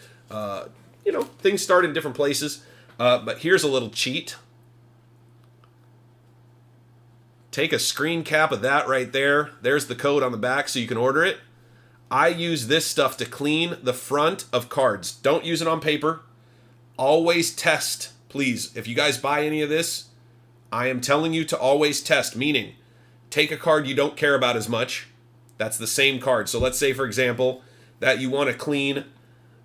things start in different places. But here's a little cheat. Take a screen cap of that right there. There's the code on the back so you can order it. I use this stuff to clean the front of cards. Don't use it on paper. Always test, please. If you guys buy any of this, I am telling you to always test, meaning take a card you don't care about as much. That's the same card. So let's say, for example, that you want to clean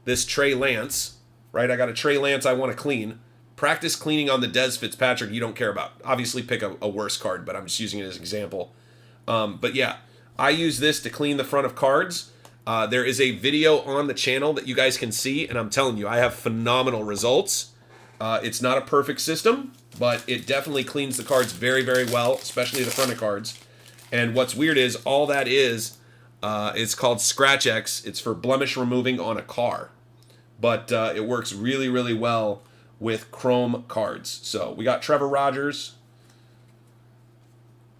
this Trey Lance, right? I got a Trey Lance I want to clean. Practice cleaning on the Dez Fitzpatrick you don't care about. Obviously pick a worse card, but I'm just using it as an example. But yeah, I use this to clean the front of cards. There is a video on the channel that you guys can see, and I'm telling you, I have phenomenal results. It's not a perfect system, but it definitely cleans the cards very, very well, especially the front of cards. And what's weird is all that is, it's called Scratch X. It's for blemish removing on a car. But it works really, really well with chrome cards. So we got Trevor Rogers,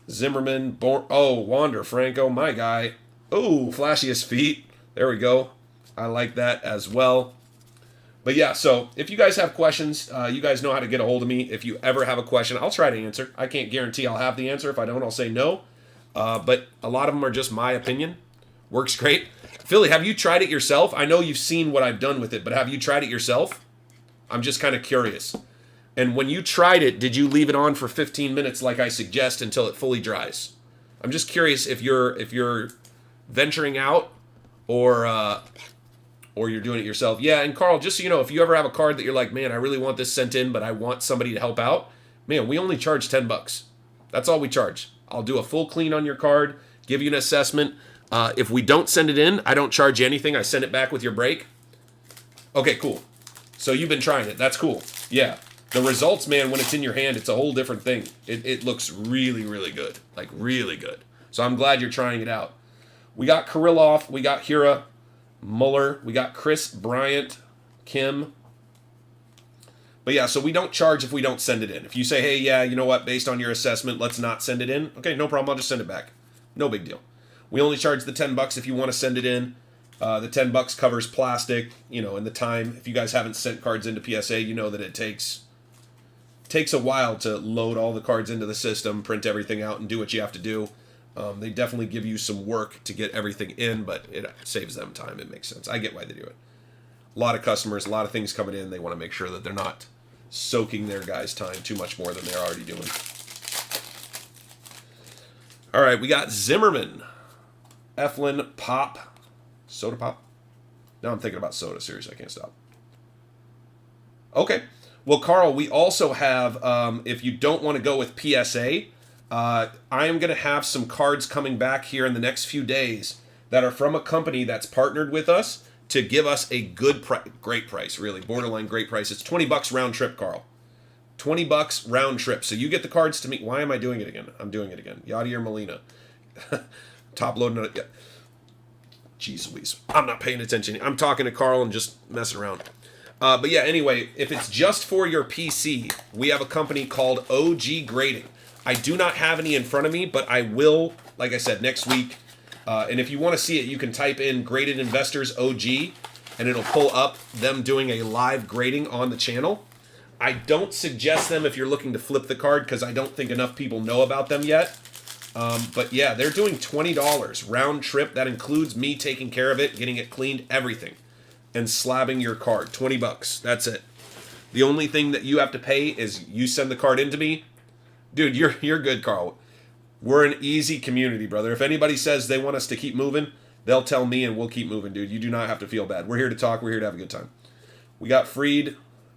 Zimmerman, Wander Franco, my guy. Oh, flashiest feet. There we go. I like that as well. But yeah, so if you guys have questions, you guys know how to get a hold of me. If you ever have a question, I'll try to answer. I can't guarantee I'll have the answer. If I don't, I'll say no. But a lot of them are just my opinion. Works great. Philly, have you tried it yourself? I know you've seen what I've done with it, but have you tried it yourself? I'm just kind of curious. And when you tried it, did you leave it on for 15 minutes like I suggest until it fully dries? I'm just curious if you're venturing out or you're doing it yourself. Yeah, and Carl, just so you know, if you ever have a card that you're like, man, I really want this sent in, but I want somebody to help out, man, we only charge $10. That's all we charge. I'll do a full clean on your card, give you an assessment. If we don't send it in, I don't charge you anything. I send it back with your break. Okay, cool. So you've been trying it. That's cool. Yeah. The results, man, when it's in your hand, it's a whole different thing. It looks really, really good. Like, really good. So I'm glad you're trying it out. We got Kirillov. We got Hira, Muller. We got Chris, Bryant, Kim. But yeah, so we don't charge if we don't send it in. If you say, hey, yeah, you know what, based on your assessment, let's not send it in. Okay, no problem. I'll just send it back. No big deal. We only charge the $10 if you want to send it in. The $10 covers plastic, and the time. If you guys haven't sent cards into PSA, you know that it takes a while to load all the cards into the system, print everything out, and do what you have to do. They definitely give you some work to get everything in, but it saves them time. It makes sense. I get why they do it. A lot of customers, a lot of things coming in. They want to make sure that they're not soaking their guys' time too much more than they're already doing. All right, we got Zimmerman, Eflin, Pop, Soda Pop. Now I'm thinking about soda. Seriously, I can't stop. Okay. Well, Carl, we also have, if you don't want to go with PSA, I am going to have some cards coming back here in the next few days that are from a company that's partnered with us to give us a great price, really, borderline great price. It's $20 round trip, Carl. $20 round trip. So you get the cards to me. Why am I doing it again? I'm doing it again. Yadier Molina. Top loading. Yeah. Jeez Louise. I'm not paying attention. I'm talking to Carl and just messing around. But yeah, anyway, if it's just for your PC, we have a company called OG Grading. I do not have any in front of me, but I will, like I said, next week. And if you want to see it, you can type in Graded Investors OG, and it'll pull up them doing a live grading on the channel. I don't suggest them if you're looking to flip the card, because I don't think enough people know about them yet. But yeah, they're doing $20 round trip. That includes me taking care of it, getting it cleaned, everything, and slabbing your card. $20. That's it. The only thing that you have to pay is you send the card in to me. Dude, you're good, Carl. We're an easy community, brother. If anybody says they want us to keep moving, they'll tell me and we'll keep moving, dude. You do not have to feel bad. We're here to talk. We're here to have a good time. We got Freed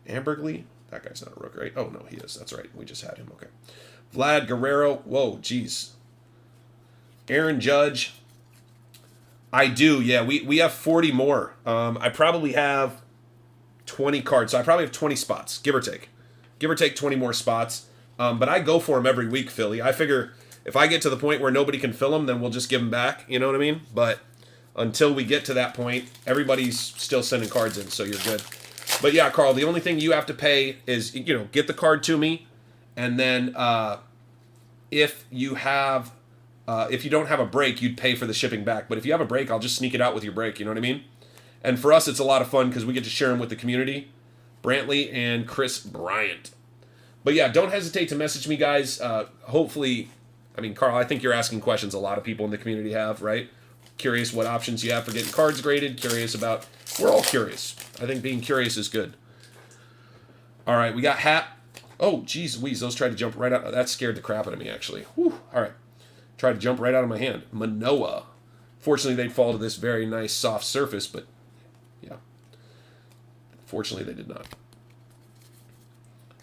Ambergley. That guy's not a rook, right? Oh, no, he is. That's right. We just had him. Okay. Vlad Guerrero. Whoa, geez. Aaron Judge. I do, yeah. We have 40 more. I probably have 20 cards. So I probably have 20 spots, give or take. Give or take 20 more spots. But I go for them every week, Philly. I figure if I get to the point where nobody can fill them, then we'll just give them back. You know what I mean? But until we get to that point, everybody's still sending cards in, so you're good. But yeah, Carl, the only thing you have to pay is, get the card to me. And then if you don't have a break, you'd pay for the shipping back. But if you have a break, I'll just sneak it out with your break. You know what I mean? And for us, it's a lot of fun because we get to share them with the community. Brantley and Chris Bryant. But yeah, don't hesitate to message me, guys. Hopefully, Carl, I think you're asking questions a lot of people in the community have, right? Curious what options you have for getting cards graded. Curious about... We're all curious. I think being curious is good. All right, we got Hat. Oh, geez, Louise, those tried to jump right out. That scared the crap out of me, actually. Whew. All right. Tried to jump right out of my hand. Manoa. Fortunately, they'd fall to this very nice soft surface, but yeah. Fortunately, they did not.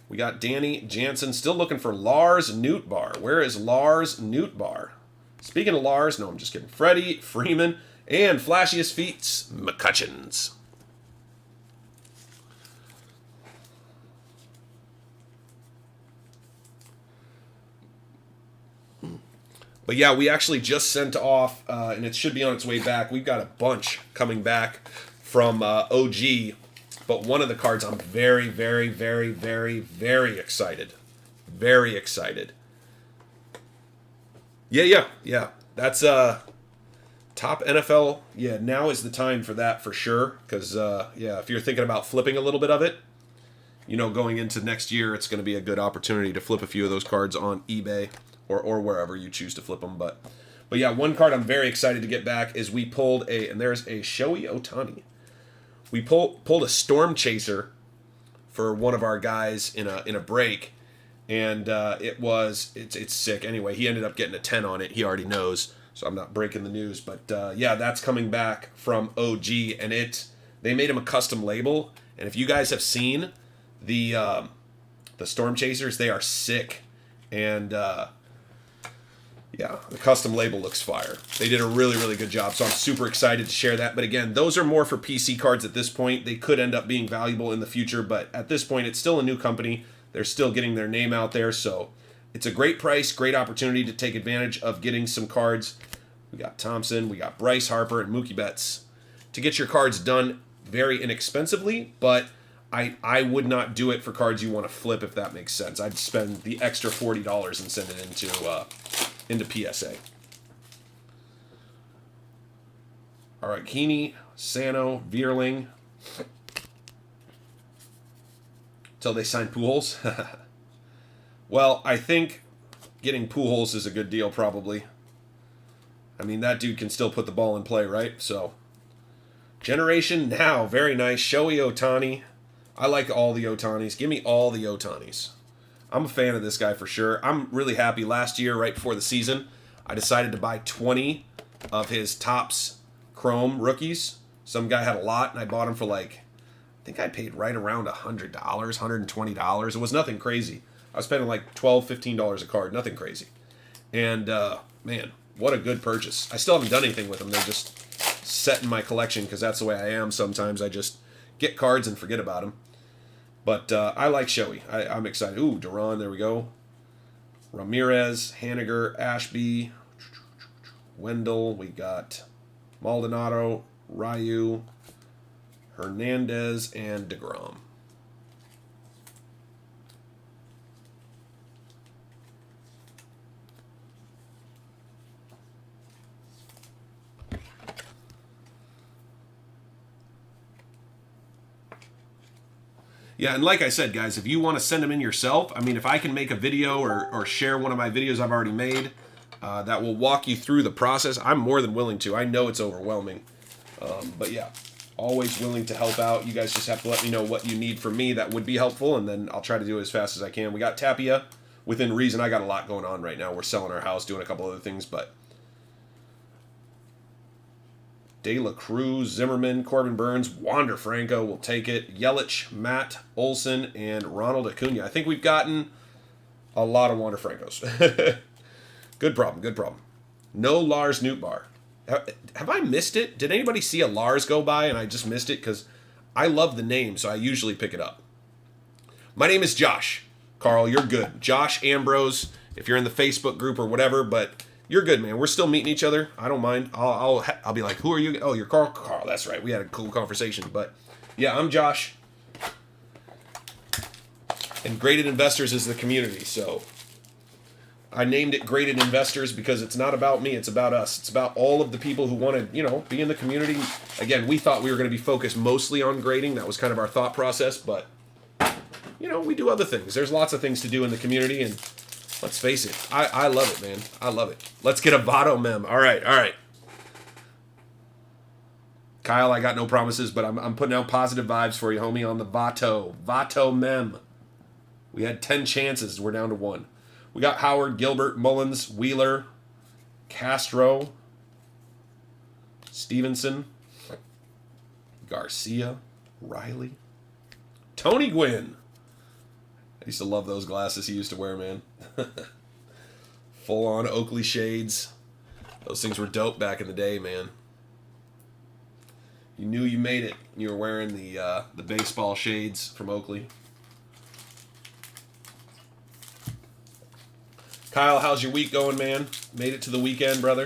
We got Danny Jansen still looking for Lars Nootbaar. Where is Lars Nootbaar? Speaking of Lars, no, I'm just kidding. Freddie Freeman and Flashiest Feats McCutcheons. But yeah, we actually just sent off, and it should be on its way back. We've got a bunch coming back from OG, but one of the cards I'm very, very, very, very, very excited. Very excited. Yeah. That's top NFL. Yeah, now is the time for that for sure. Because, if you're thinking about flipping a little bit of it, going into next year, it's going to be a good opportunity to flip a few of those cards on eBay. Or wherever you choose to flip them. But yeah, one card I'm very excited to get back is we pulled and there's a Shohei Ohtani. We pulled a Storm Chaser for one of our guys in a break, and it's sick. Anyway, he ended up getting a 10 on it. He already knows, so I'm not breaking the news. But yeah, that's coming back from OG, and they made him a custom label. And if you guys have seen the Storm Chasers, they are sick, and yeah, the custom label looks fire. They did a really, really good job, so I'm super excited to share that. But again, those are more for PC cards at this point. They could end up being valuable in the future, but at this point, it's still a new company. They're still getting their name out there, so it's a great price, great opportunity to take advantage of getting some cards. We got Thompson, we got Bryce Harper, and Mookie Betts to get your cards done very inexpensively, but I would not do it for cards you want to flip, if that makes sense. I'd spend the extra $40 and send it into PSA. All right, Heaney, Sano, Vierling. Till they sign Pujols. Well, I think getting Pujols is a good deal, probably. I mean, that dude can still put the ball in play, right? So, Generation Now, very nice. Shohei Ohtani. I like all the Ohtanis. Give me all the Ohtanis. I'm a fan of this guy for sure. I'm really happy. Last year, right before the season, I decided to buy 20 of his Topps Chrome rookies. Some guy had a lot, and I bought them for I think I paid right around $100, $120. It was nothing crazy. I was spending like $12, $15 a card. Nothing crazy. And, man, what a good purchase. I still haven't done anything with them. They're just set in my collection because that's the way I am sometimes. I just get cards and forget about them. But I like Shohei. I'm excited. Ooh, Duran, there we go. Ramirez, Haniger, Ashby, Wendell. We got Maldonado, Ryu, Hernandez, and DeGrom. Yeah, and like I said, guys, if you want to send them in yourself, I mean, if I can make a video or share one of my videos I've already made that will walk you through the process, I'm more than willing to. I know it's overwhelming. But yeah, always willing to help out. You guys just have to let me know what you need from me that would be helpful, and then I'll try to do it as fast as I can. We got Tapia within reason. I got a lot going on right now. We're selling our house, doing a couple other things, but De La Cruz, Zimmerman, Corbin Burns, Wander Franco will take it. Yelich, Matt Olson, and Ronald Acuna. I think we've gotten a lot of Wander Francos. Good problem, good problem. No Lars Nootbaar. Have I missed it? Did anybody see a Lars go by and I just missed it? Because I love the name, so I usually pick it up. My name is Josh. Carl, you're good. Josh Ambrose, if you're in the Facebook group or whatever, but you're good, man. We're still meeting each other. I don't mind. I'll be like, who are you? Oh, you're Carl. Carl, that's right. We had a cool conversation. But yeah, I'm Josh. And Graded Investors is the community. So I named it Graded Investors because it's not about me. It's about us. It's about all of the people who want to, be in the community. Again, we thought we were going to be focused mostly on grading. That was kind of our thought process. But, we do other things. There's lots of things to do in the community, and let's face it, I love it, man. I love it. Let's get a Votto mem. All right. Kyle, I got no promises, but I'm putting out positive vibes for you, homie, on the Votto mem. We had 10 chances. We're down to 1. We got Howard, Gilbert, Mullins, Wheeler, Castro, Stevenson, Garcia, Riley, Tony Gwynn. I used to love those glasses he used to wear, man. Full-on Oakley shades. Those things were dope back in the day, man. You knew you made it. You were wearing the baseball shades from Oakley. Kyle, how's your week going, man? Made it to the weekend, brother.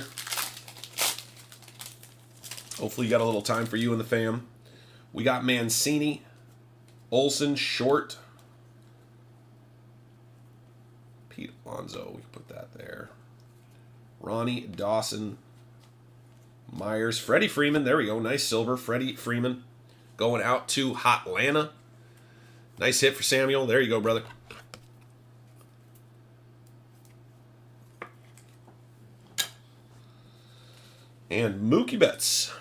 Hopefully you got a little time for you and the fam. We got Mancini, Olson, Short, Pete Alonso, we can put that there. Ronnie, Dawson, Myers, Freddie Freeman, there we go, nice silver, Freddie Freeman, going out to Hotlanta. Nice hit for Samuel, there you go, brother. And Mookie Betts.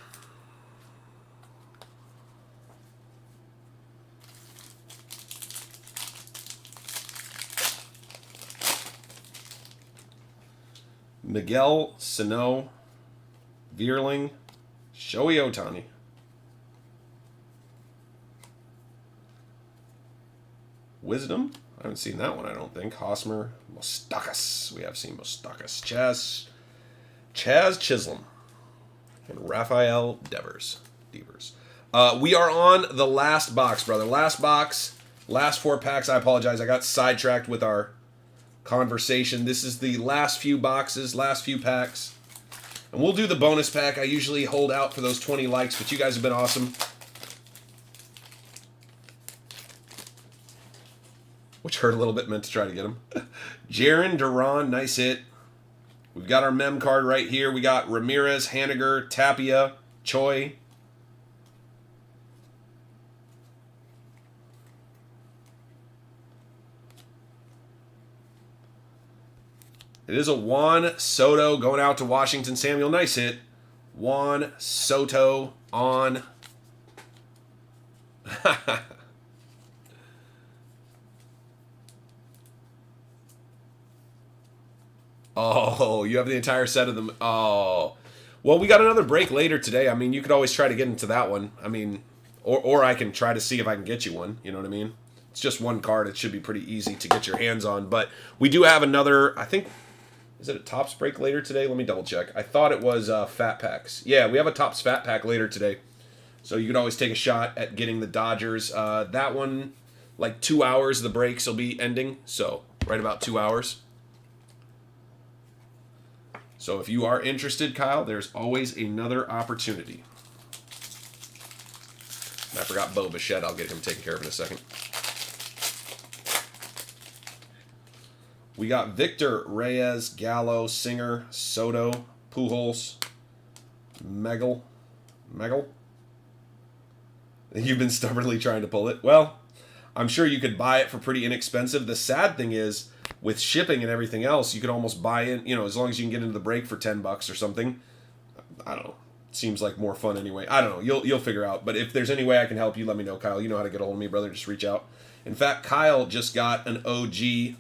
Miguel Sano, Vierling, Shohei Ohtani. Wisdom? I haven't seen that one, I don't think. Hosmer, Moustakas. We have seen Moustakas. Chaz Chisholm. And Raphael Devers. We are on the last box, brother. Last box. Last 4 packs. I apologize. I got sidetracked with our conversation. This is the last few boxes, last few packs. And we'll do the bonus pack. I usually hold out for those 20 likes, but you guys have been awesome. Which hurt a little bit, meant to try to get him. Jaron Duran, nice hit. We've got our mem card right here. We got Ramirez, Haniger, Tapia, Choi. It is a Juan Soto going out to Washington. Samuel, nice hit. Juan Soto on. Oh, you have the entire set of them. Oh. Well, we got another break later today. I mean, you could always try to get into that one. I mean, or I can try to see if I can get you one. You know what I mean? It's just one card. It should be pretty easy to get your hands on. But we do have another, I think, is it a Topps break later today? Let me double check. I thought it was Fat Packs. Yeah, we have a Topps Fat Pack later today. So you can always take a shot at getting the Dodgers. That one, like 2 hours, the breaks will be ending. So right about 2 hours. So if you are interested, Kyle, there's always another opportunity. And I forgot Bo Bichette. I'll get him taken care of in a second. We got Victor, Reyes, Gallo, Singer, Soto, Pujols, Megal. You've been stubbornly trying to pull it. Well, I'm sure you could buy it for pretty inexpensive. The sad thing is, with shipping and everything else, you could almost buy it, as long as you can get into the break for $10 or something. I don't know. Seems like more fun anyway. I don't know. You'll figure out. But if there's any way I can help you, let me know, Kyle. You know how to get a hold of me, brother. Just reach out. In fact, Kyle just got an OG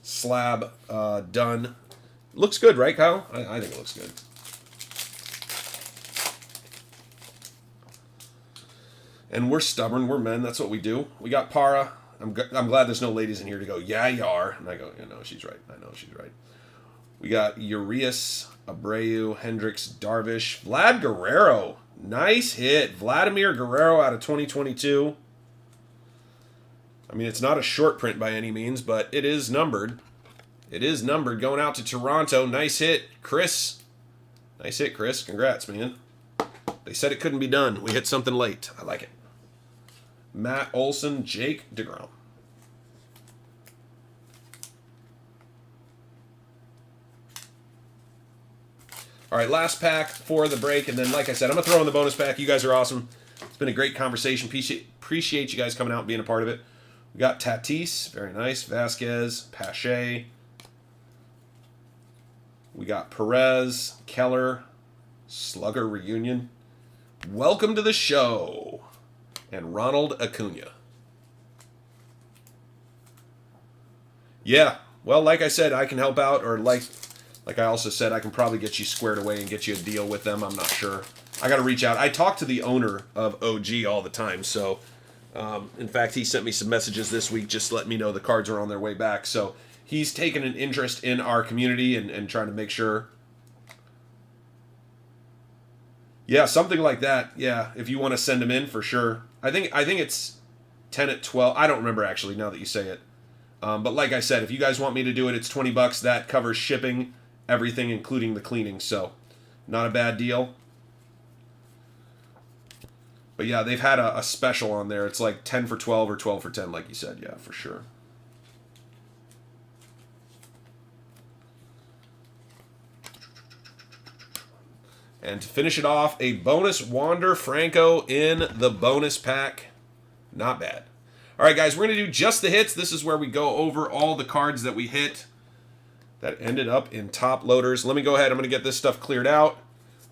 slab done. Looks good, right, Kyle? I think it looks good. And we're stubborn. We're men. That's what we do. We got Para. I'm glad there's no ladies in here to go, yeah, you are. And I go, no, she's right. I know she's right. We got Urias, Abreu, Hendricks, Darvish, Vlad Guerrero. Nice hit. Vladimir Guerrero out of 2022. I mean, it's not a short print by any means, but it is numbered. It is numbered. Going out to Toronto. Nice hit, Chris. Nice hit, Chris. Congrats, man. They said it couldn't be done. We hit something late. I like it. Matt Olson, Jake DeGrom. All right, last pack for the break, and then, like I said, I'm going to throw in the bonus pack. You guys are awesome. It's been a great conversation. Appreciate you guys coming out and being a part of it. We got Tatis, very nice. Vasquez, Pache. We got Perez, Keller, Slugger reunion. Welcome to the show. And Ronald Acuna. Yeah, well, like I said, I can help out, or like I also said, I can probably get you squared away and get you a deal with them. I'm not sure. I got to reach out. I talk to the owner of OG all the time, so in fact, he sent me some messages this week just letting me know the cards are on their way back. So he's taken an interest in our community and trying to make sure. Yeah, something like that. Yeah, if you want to send them in, for sure. I think it's 10 at 12. I don't remember, actually, now that you say it. But like I said, if you guys want me to do it, it's $20. That covers shipping, everything, including the cleaning. So not a bad deal. But yeah, they've had a special on there. It's like 10 for 12 or 12 for 10, like you said. Yeah, for sure. And to finish it off, a bonus Wander Franco in the bonus pack. Not bad. All right, guys, we're going to do just the hits. This is where we go over all the cards that we hit that ended up in top loaders. Let me go ahead. I'm going to get this stuff cleared out.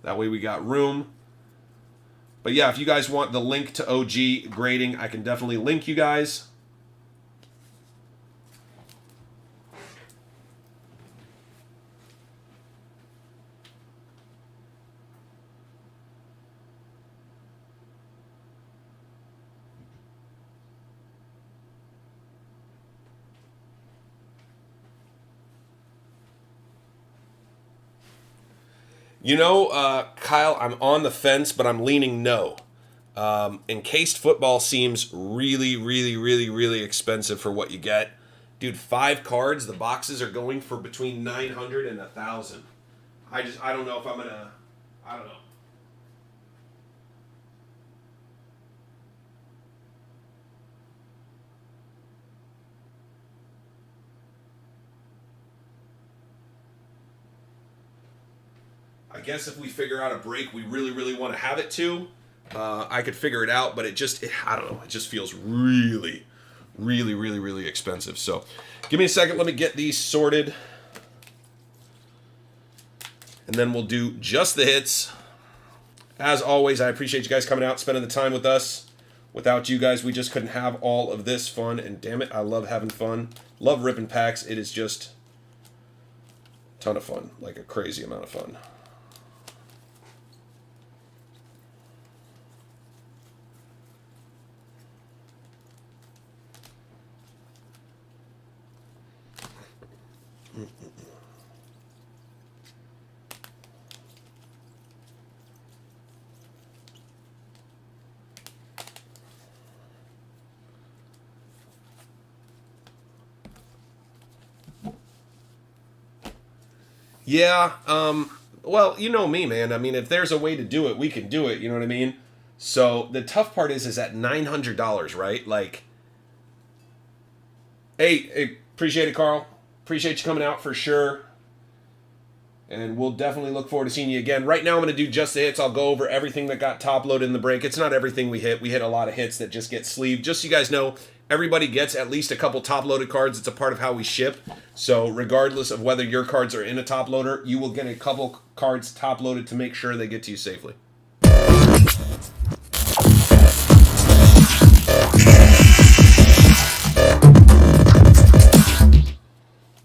That way we got room. But yeah, if you guys want the link to OG grading, I can definitely link you guys. Kyle, I'm on the fence, but I'm leaning no. Encased football seems really, really, really, really expensive for what you get. Dude, 5 cards, the boxes are going for between 900 and 1,000. I don't know if I'm gonna, I don't know. I guess if we figure out a break we really, really want to have it to, I could figure it out, but I don't know, it just feels really, really, really, really expensive. So give me a second, let me get these sorted. And then we'll do just the hits. As always, I appreciate you guys coming out, spending the time with us. Without you guys, we just couldn't have all of this fun. And damn it, I love having fun. Love ripping packs. It is just a ton of fun, like a crazy amount of fun. Yeah, well, you know me, man. I mean, if there's a way to do it, we can do it. You know what I mean? So the tough part is at $900, right? Like, hey, appreciate it, Carl. Appreciate you coming out for sure. And we'll definitely look forward to seeing you again. Right now, I'm going to do just the hits. I'll go over everything that got top loaded in the break. It's not everything we hit. We hit a lot of hits that just get sleeved. Just so you guys know, everybody gets at least a couple top loaded cards. It's a part of how we ship. So regardless of whether your cards are in a top loader, you will get a couple cards top loaded to make sure they get to you safely.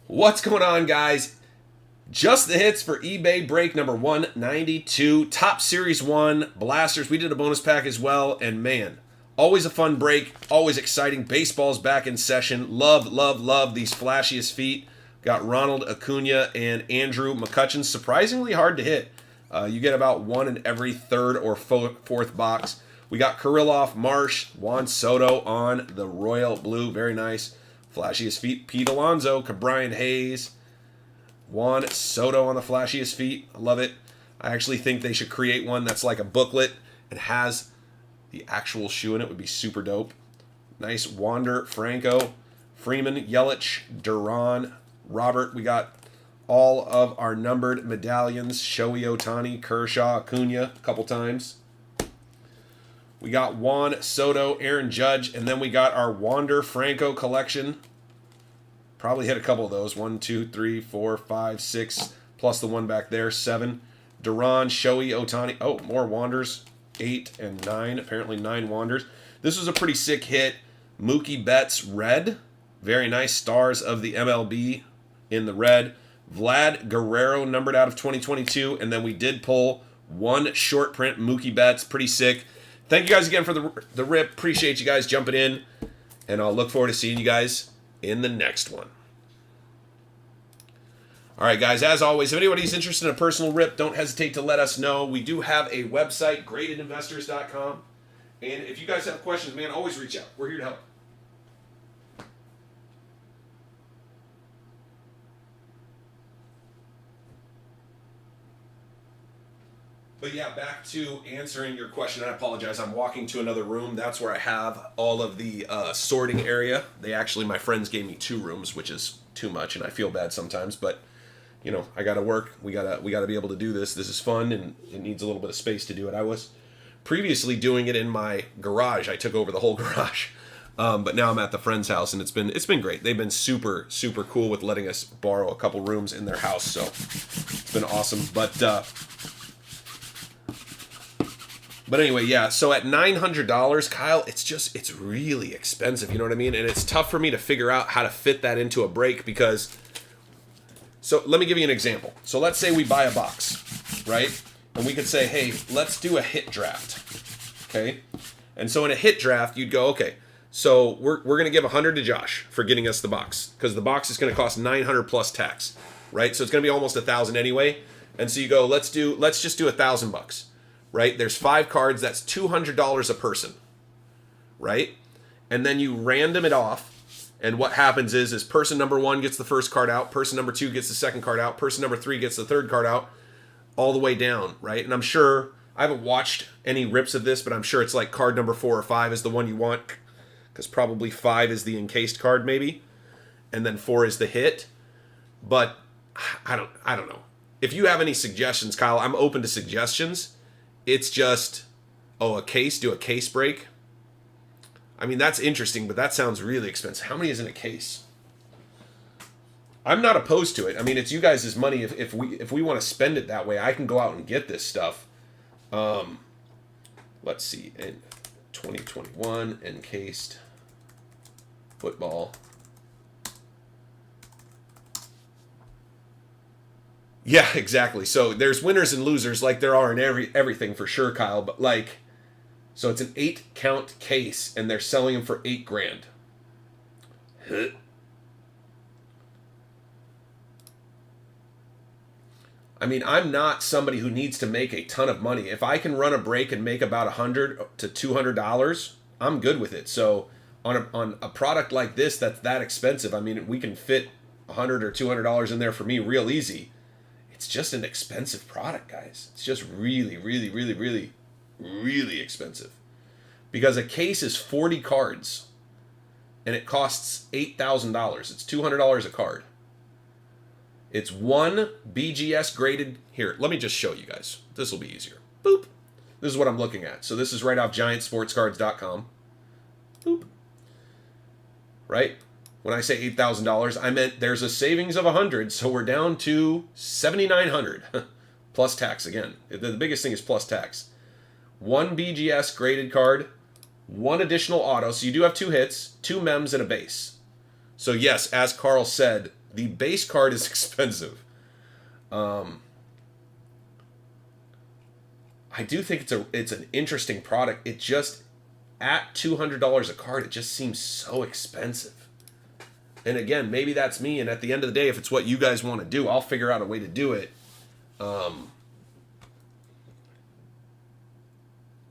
What's going on, guys? Just the hits for eBay break number 192. Top Series 1 Blasters. We did a bonus pack as well. And man, always a fun break. Always exciting. Baseball's back in session. Love, love, love these flashiest feet. Got Ronald, Acuna, and Andrew McCutcheon. Surprisingly hard to hit. You get about one in every third or fourth box. We got Kirilloff, Marsh, Juan Soto on the royal blue. Very nice. Flashiest feet. Pete Alonso, Brian Hayes. Juan Soto on the flashiest feet. I love it. I actually think they should create one that's like a booklet and has the actual shoe in it. Would be super dope. Nice Wander, Franco, Freeman, Yelich, Duran, Robert. We got all of our numbered medallions. Shohei Ohtani, Kershaw, Acuna a couple times. We got Juan Soto, Aaron Judge, and then we got our Wander Franco collection. Probably hit a couple of those. 1, 2, 3, 4, 5, 6, plus the one back there. 7. Duran, Shohei, Ohtani. Oh, more Wanders. 8 and 9. Apparently 9 Wanders. This was a pretty sick hit. Mookie Betts, red. Very nice. Stars of the MLB in the red. Vlad Guerrero, numbered out of 2022. And then we did pull one short print Mookie Betts. Pretty sick. Thank you guys again for the rip. Appreciate you guys jumping in. And I'll look forward to seeing you guys in the next one. All right, guys, as always, if anybody's interested in a personal rip, don't hesitate to let us know. We do have a website, gradedinvestors.com. And if you guys have questions, man, always reach out. We're here to help. But yeah, back to answering your question. I apologize. I'm walking to another room. That's where I have all of the sorting area. My friends gave me 2 rooms, which is too much, and I feel bad sometimes. But you know, I got to work. We gotta be able to do this. This is fun, and it needs a little bit of space to do it. I was previously doing it in my garage. I took over the whole garage, but now I'm at the friend's house, and it's been great. They've been super cool with letting us borrow a couple rooms in their house, so it's been awesome. But anyway, yeah, so at $900, Kyle, it's really expensive, you know what I mean? And it's tough for me to figure out how to fit that into a break because, so let me give you an example. So let's say we buy a box, right? And we could say, hey, let's do a hit draft, okay? And so in a hit draft, you'd go, okay, so we're going to give 100 to Josh for getting us the box because the box is going to cost 900 plus tax, right? So it's going to be almost 1,000 anyway. And so you go, let's just do $1,000, right? There's 5 cards. That's $200 a person, right? And then you random it off. And what happens is person number 1 gets the first card out. Person number 2 gets the second card out. Person number 3 gets the third card out, all the way down, right? And I'm sure, I haven't watched any rips of this, but I'm sure it's like card number 4 or 5 is the one you want, because probably 5 is the encased card maybe, and then 4 is the hit. But I don't know. If you have any suggestions, Kyle, I'm open to suggestions. It's just, a case, do a case break. I mean, that's interesting, but that sounds really expensive. How many is in a case? I'm not opposed to it. I mean, it's you guys' money. If we want to spend it that way, I can go out and get this stuff. Let's see. In 2021 encased football. Yeah, exactly. So there's winners and losers like there are in everything for sure, Kyle. But like, so it's an 8-count case, and they're selling them for $8,000. I mean, I'm not somebody who needs to make a ton of money. If I can run a break and make about $100 to $200, I'm good with it. So on a product like this that's that expensive, I mean, we can fit $100 or $200 in there for me real easy. It's just an expensive product, guys. It's just really, really, really, really, really expensive. Because a case is 40 cards, and it costs $8,000. It's $200 a card. It's one BGS graded. Here, let me just show you guys. This will be easier. Boop. This is what I'm looking at. So this is right off GiantSportsCards.com. Boop. Right? When I say $8,000, I meant there's a savings of $100, so we're down to $7,900 plus tax again. The biggest thing is plus tax. One BGS graded card, one additional auto. So you do have 2 hits, 2 mems, and a base. So yes, as Carl said, the base card is expensive. I do think it's an interesting product. It just, at $200 a card, it just seems so expensive. And again, maybe that's me, and at the end of the day, if it's what you guys want to do, I'll figure out a way to do it.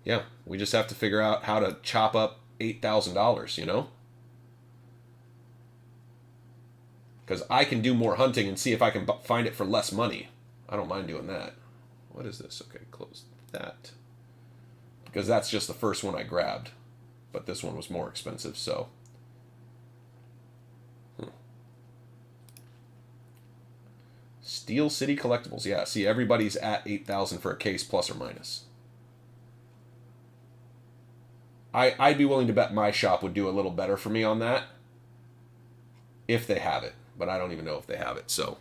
Yeah, we just have to figure out how to chop up $8,000, you know? Because I can do more hunting and see if I can find it for less money. I don't mind doing that. What is this? Okay, close that. Because that's just the first one I grabbed. But this one was more expensive, so. Steel City Collectibles. Yeah, see, everybody's at $8,000 for a case, plus or minus. I'd be willing to bet my shop would do a little better for me on that. If they have it. But I don't even know if they have it, so.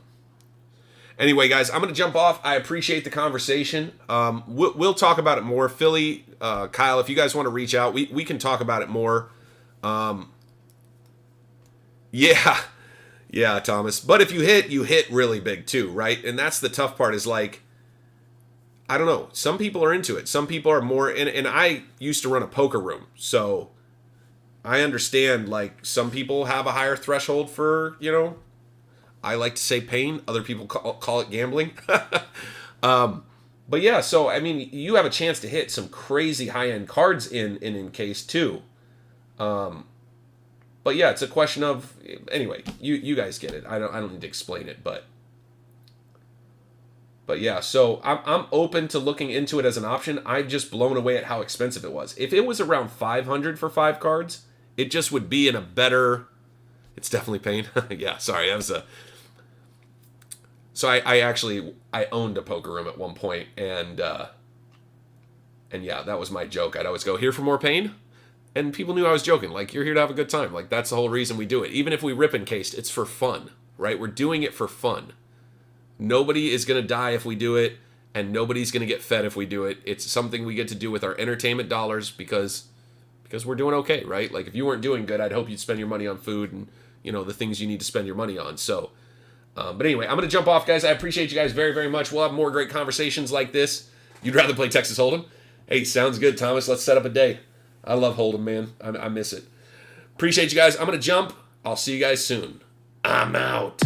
Anyway, guys, I'm going to jump off. I appreciate the conversation. We'll talk about it more. Philly, Kyle, if you guys want to reach out, we can talk about it more. Yeah, Thomas. But if you hit really big too, right? And that's the tough part is like, I don't know. Some people are into it. Some people are more, and I used to run a poker room, so I understand, like, some people have a higher threshold for, you know, I like to say pain. Other people call it gambling. But yeah, so, I mean, you have a chance to hit some crazy high-end cards in case, too. But yeah, it's a question of, anyway, you guys get it. I don't need to explain it, but yeah, so I'm open to looking into it as an option. I'm just blown away at how expensive it was. If it was around $500 for 5 cards, it just would be in a better. It's definitely pain. Yeah, sorry, that was a. So I owned a poker room at one point, and yeah, that was my joke. I'd always go, here for more pain, and people knew I was joking. Like, you're here to have a good time. Like, that's the whole reason we do it. Even if we rip encased, it's for fun, right? We're doing it for fun. Nobody is going to die if we do it, and nobody's going to get fed if we do it. It's something we get to do with our entertainment dollars because we're doing okay, right? Like, if you weren't doing good, I'd hope you'd spend your money on food and, you know, the things you need to spend your money on. So, but anyway, I'm going to jump off, guys. I appreciate you guys very, very much. We'll have more great conversations like this. You'd rather play Texas Hold'em? Hey, sounds good, Thomas. Let's set up a day. I love Hold'em, man. I miss it. Appreciate you guys. I'm going to jump. I'll see you guys soon. I'm out.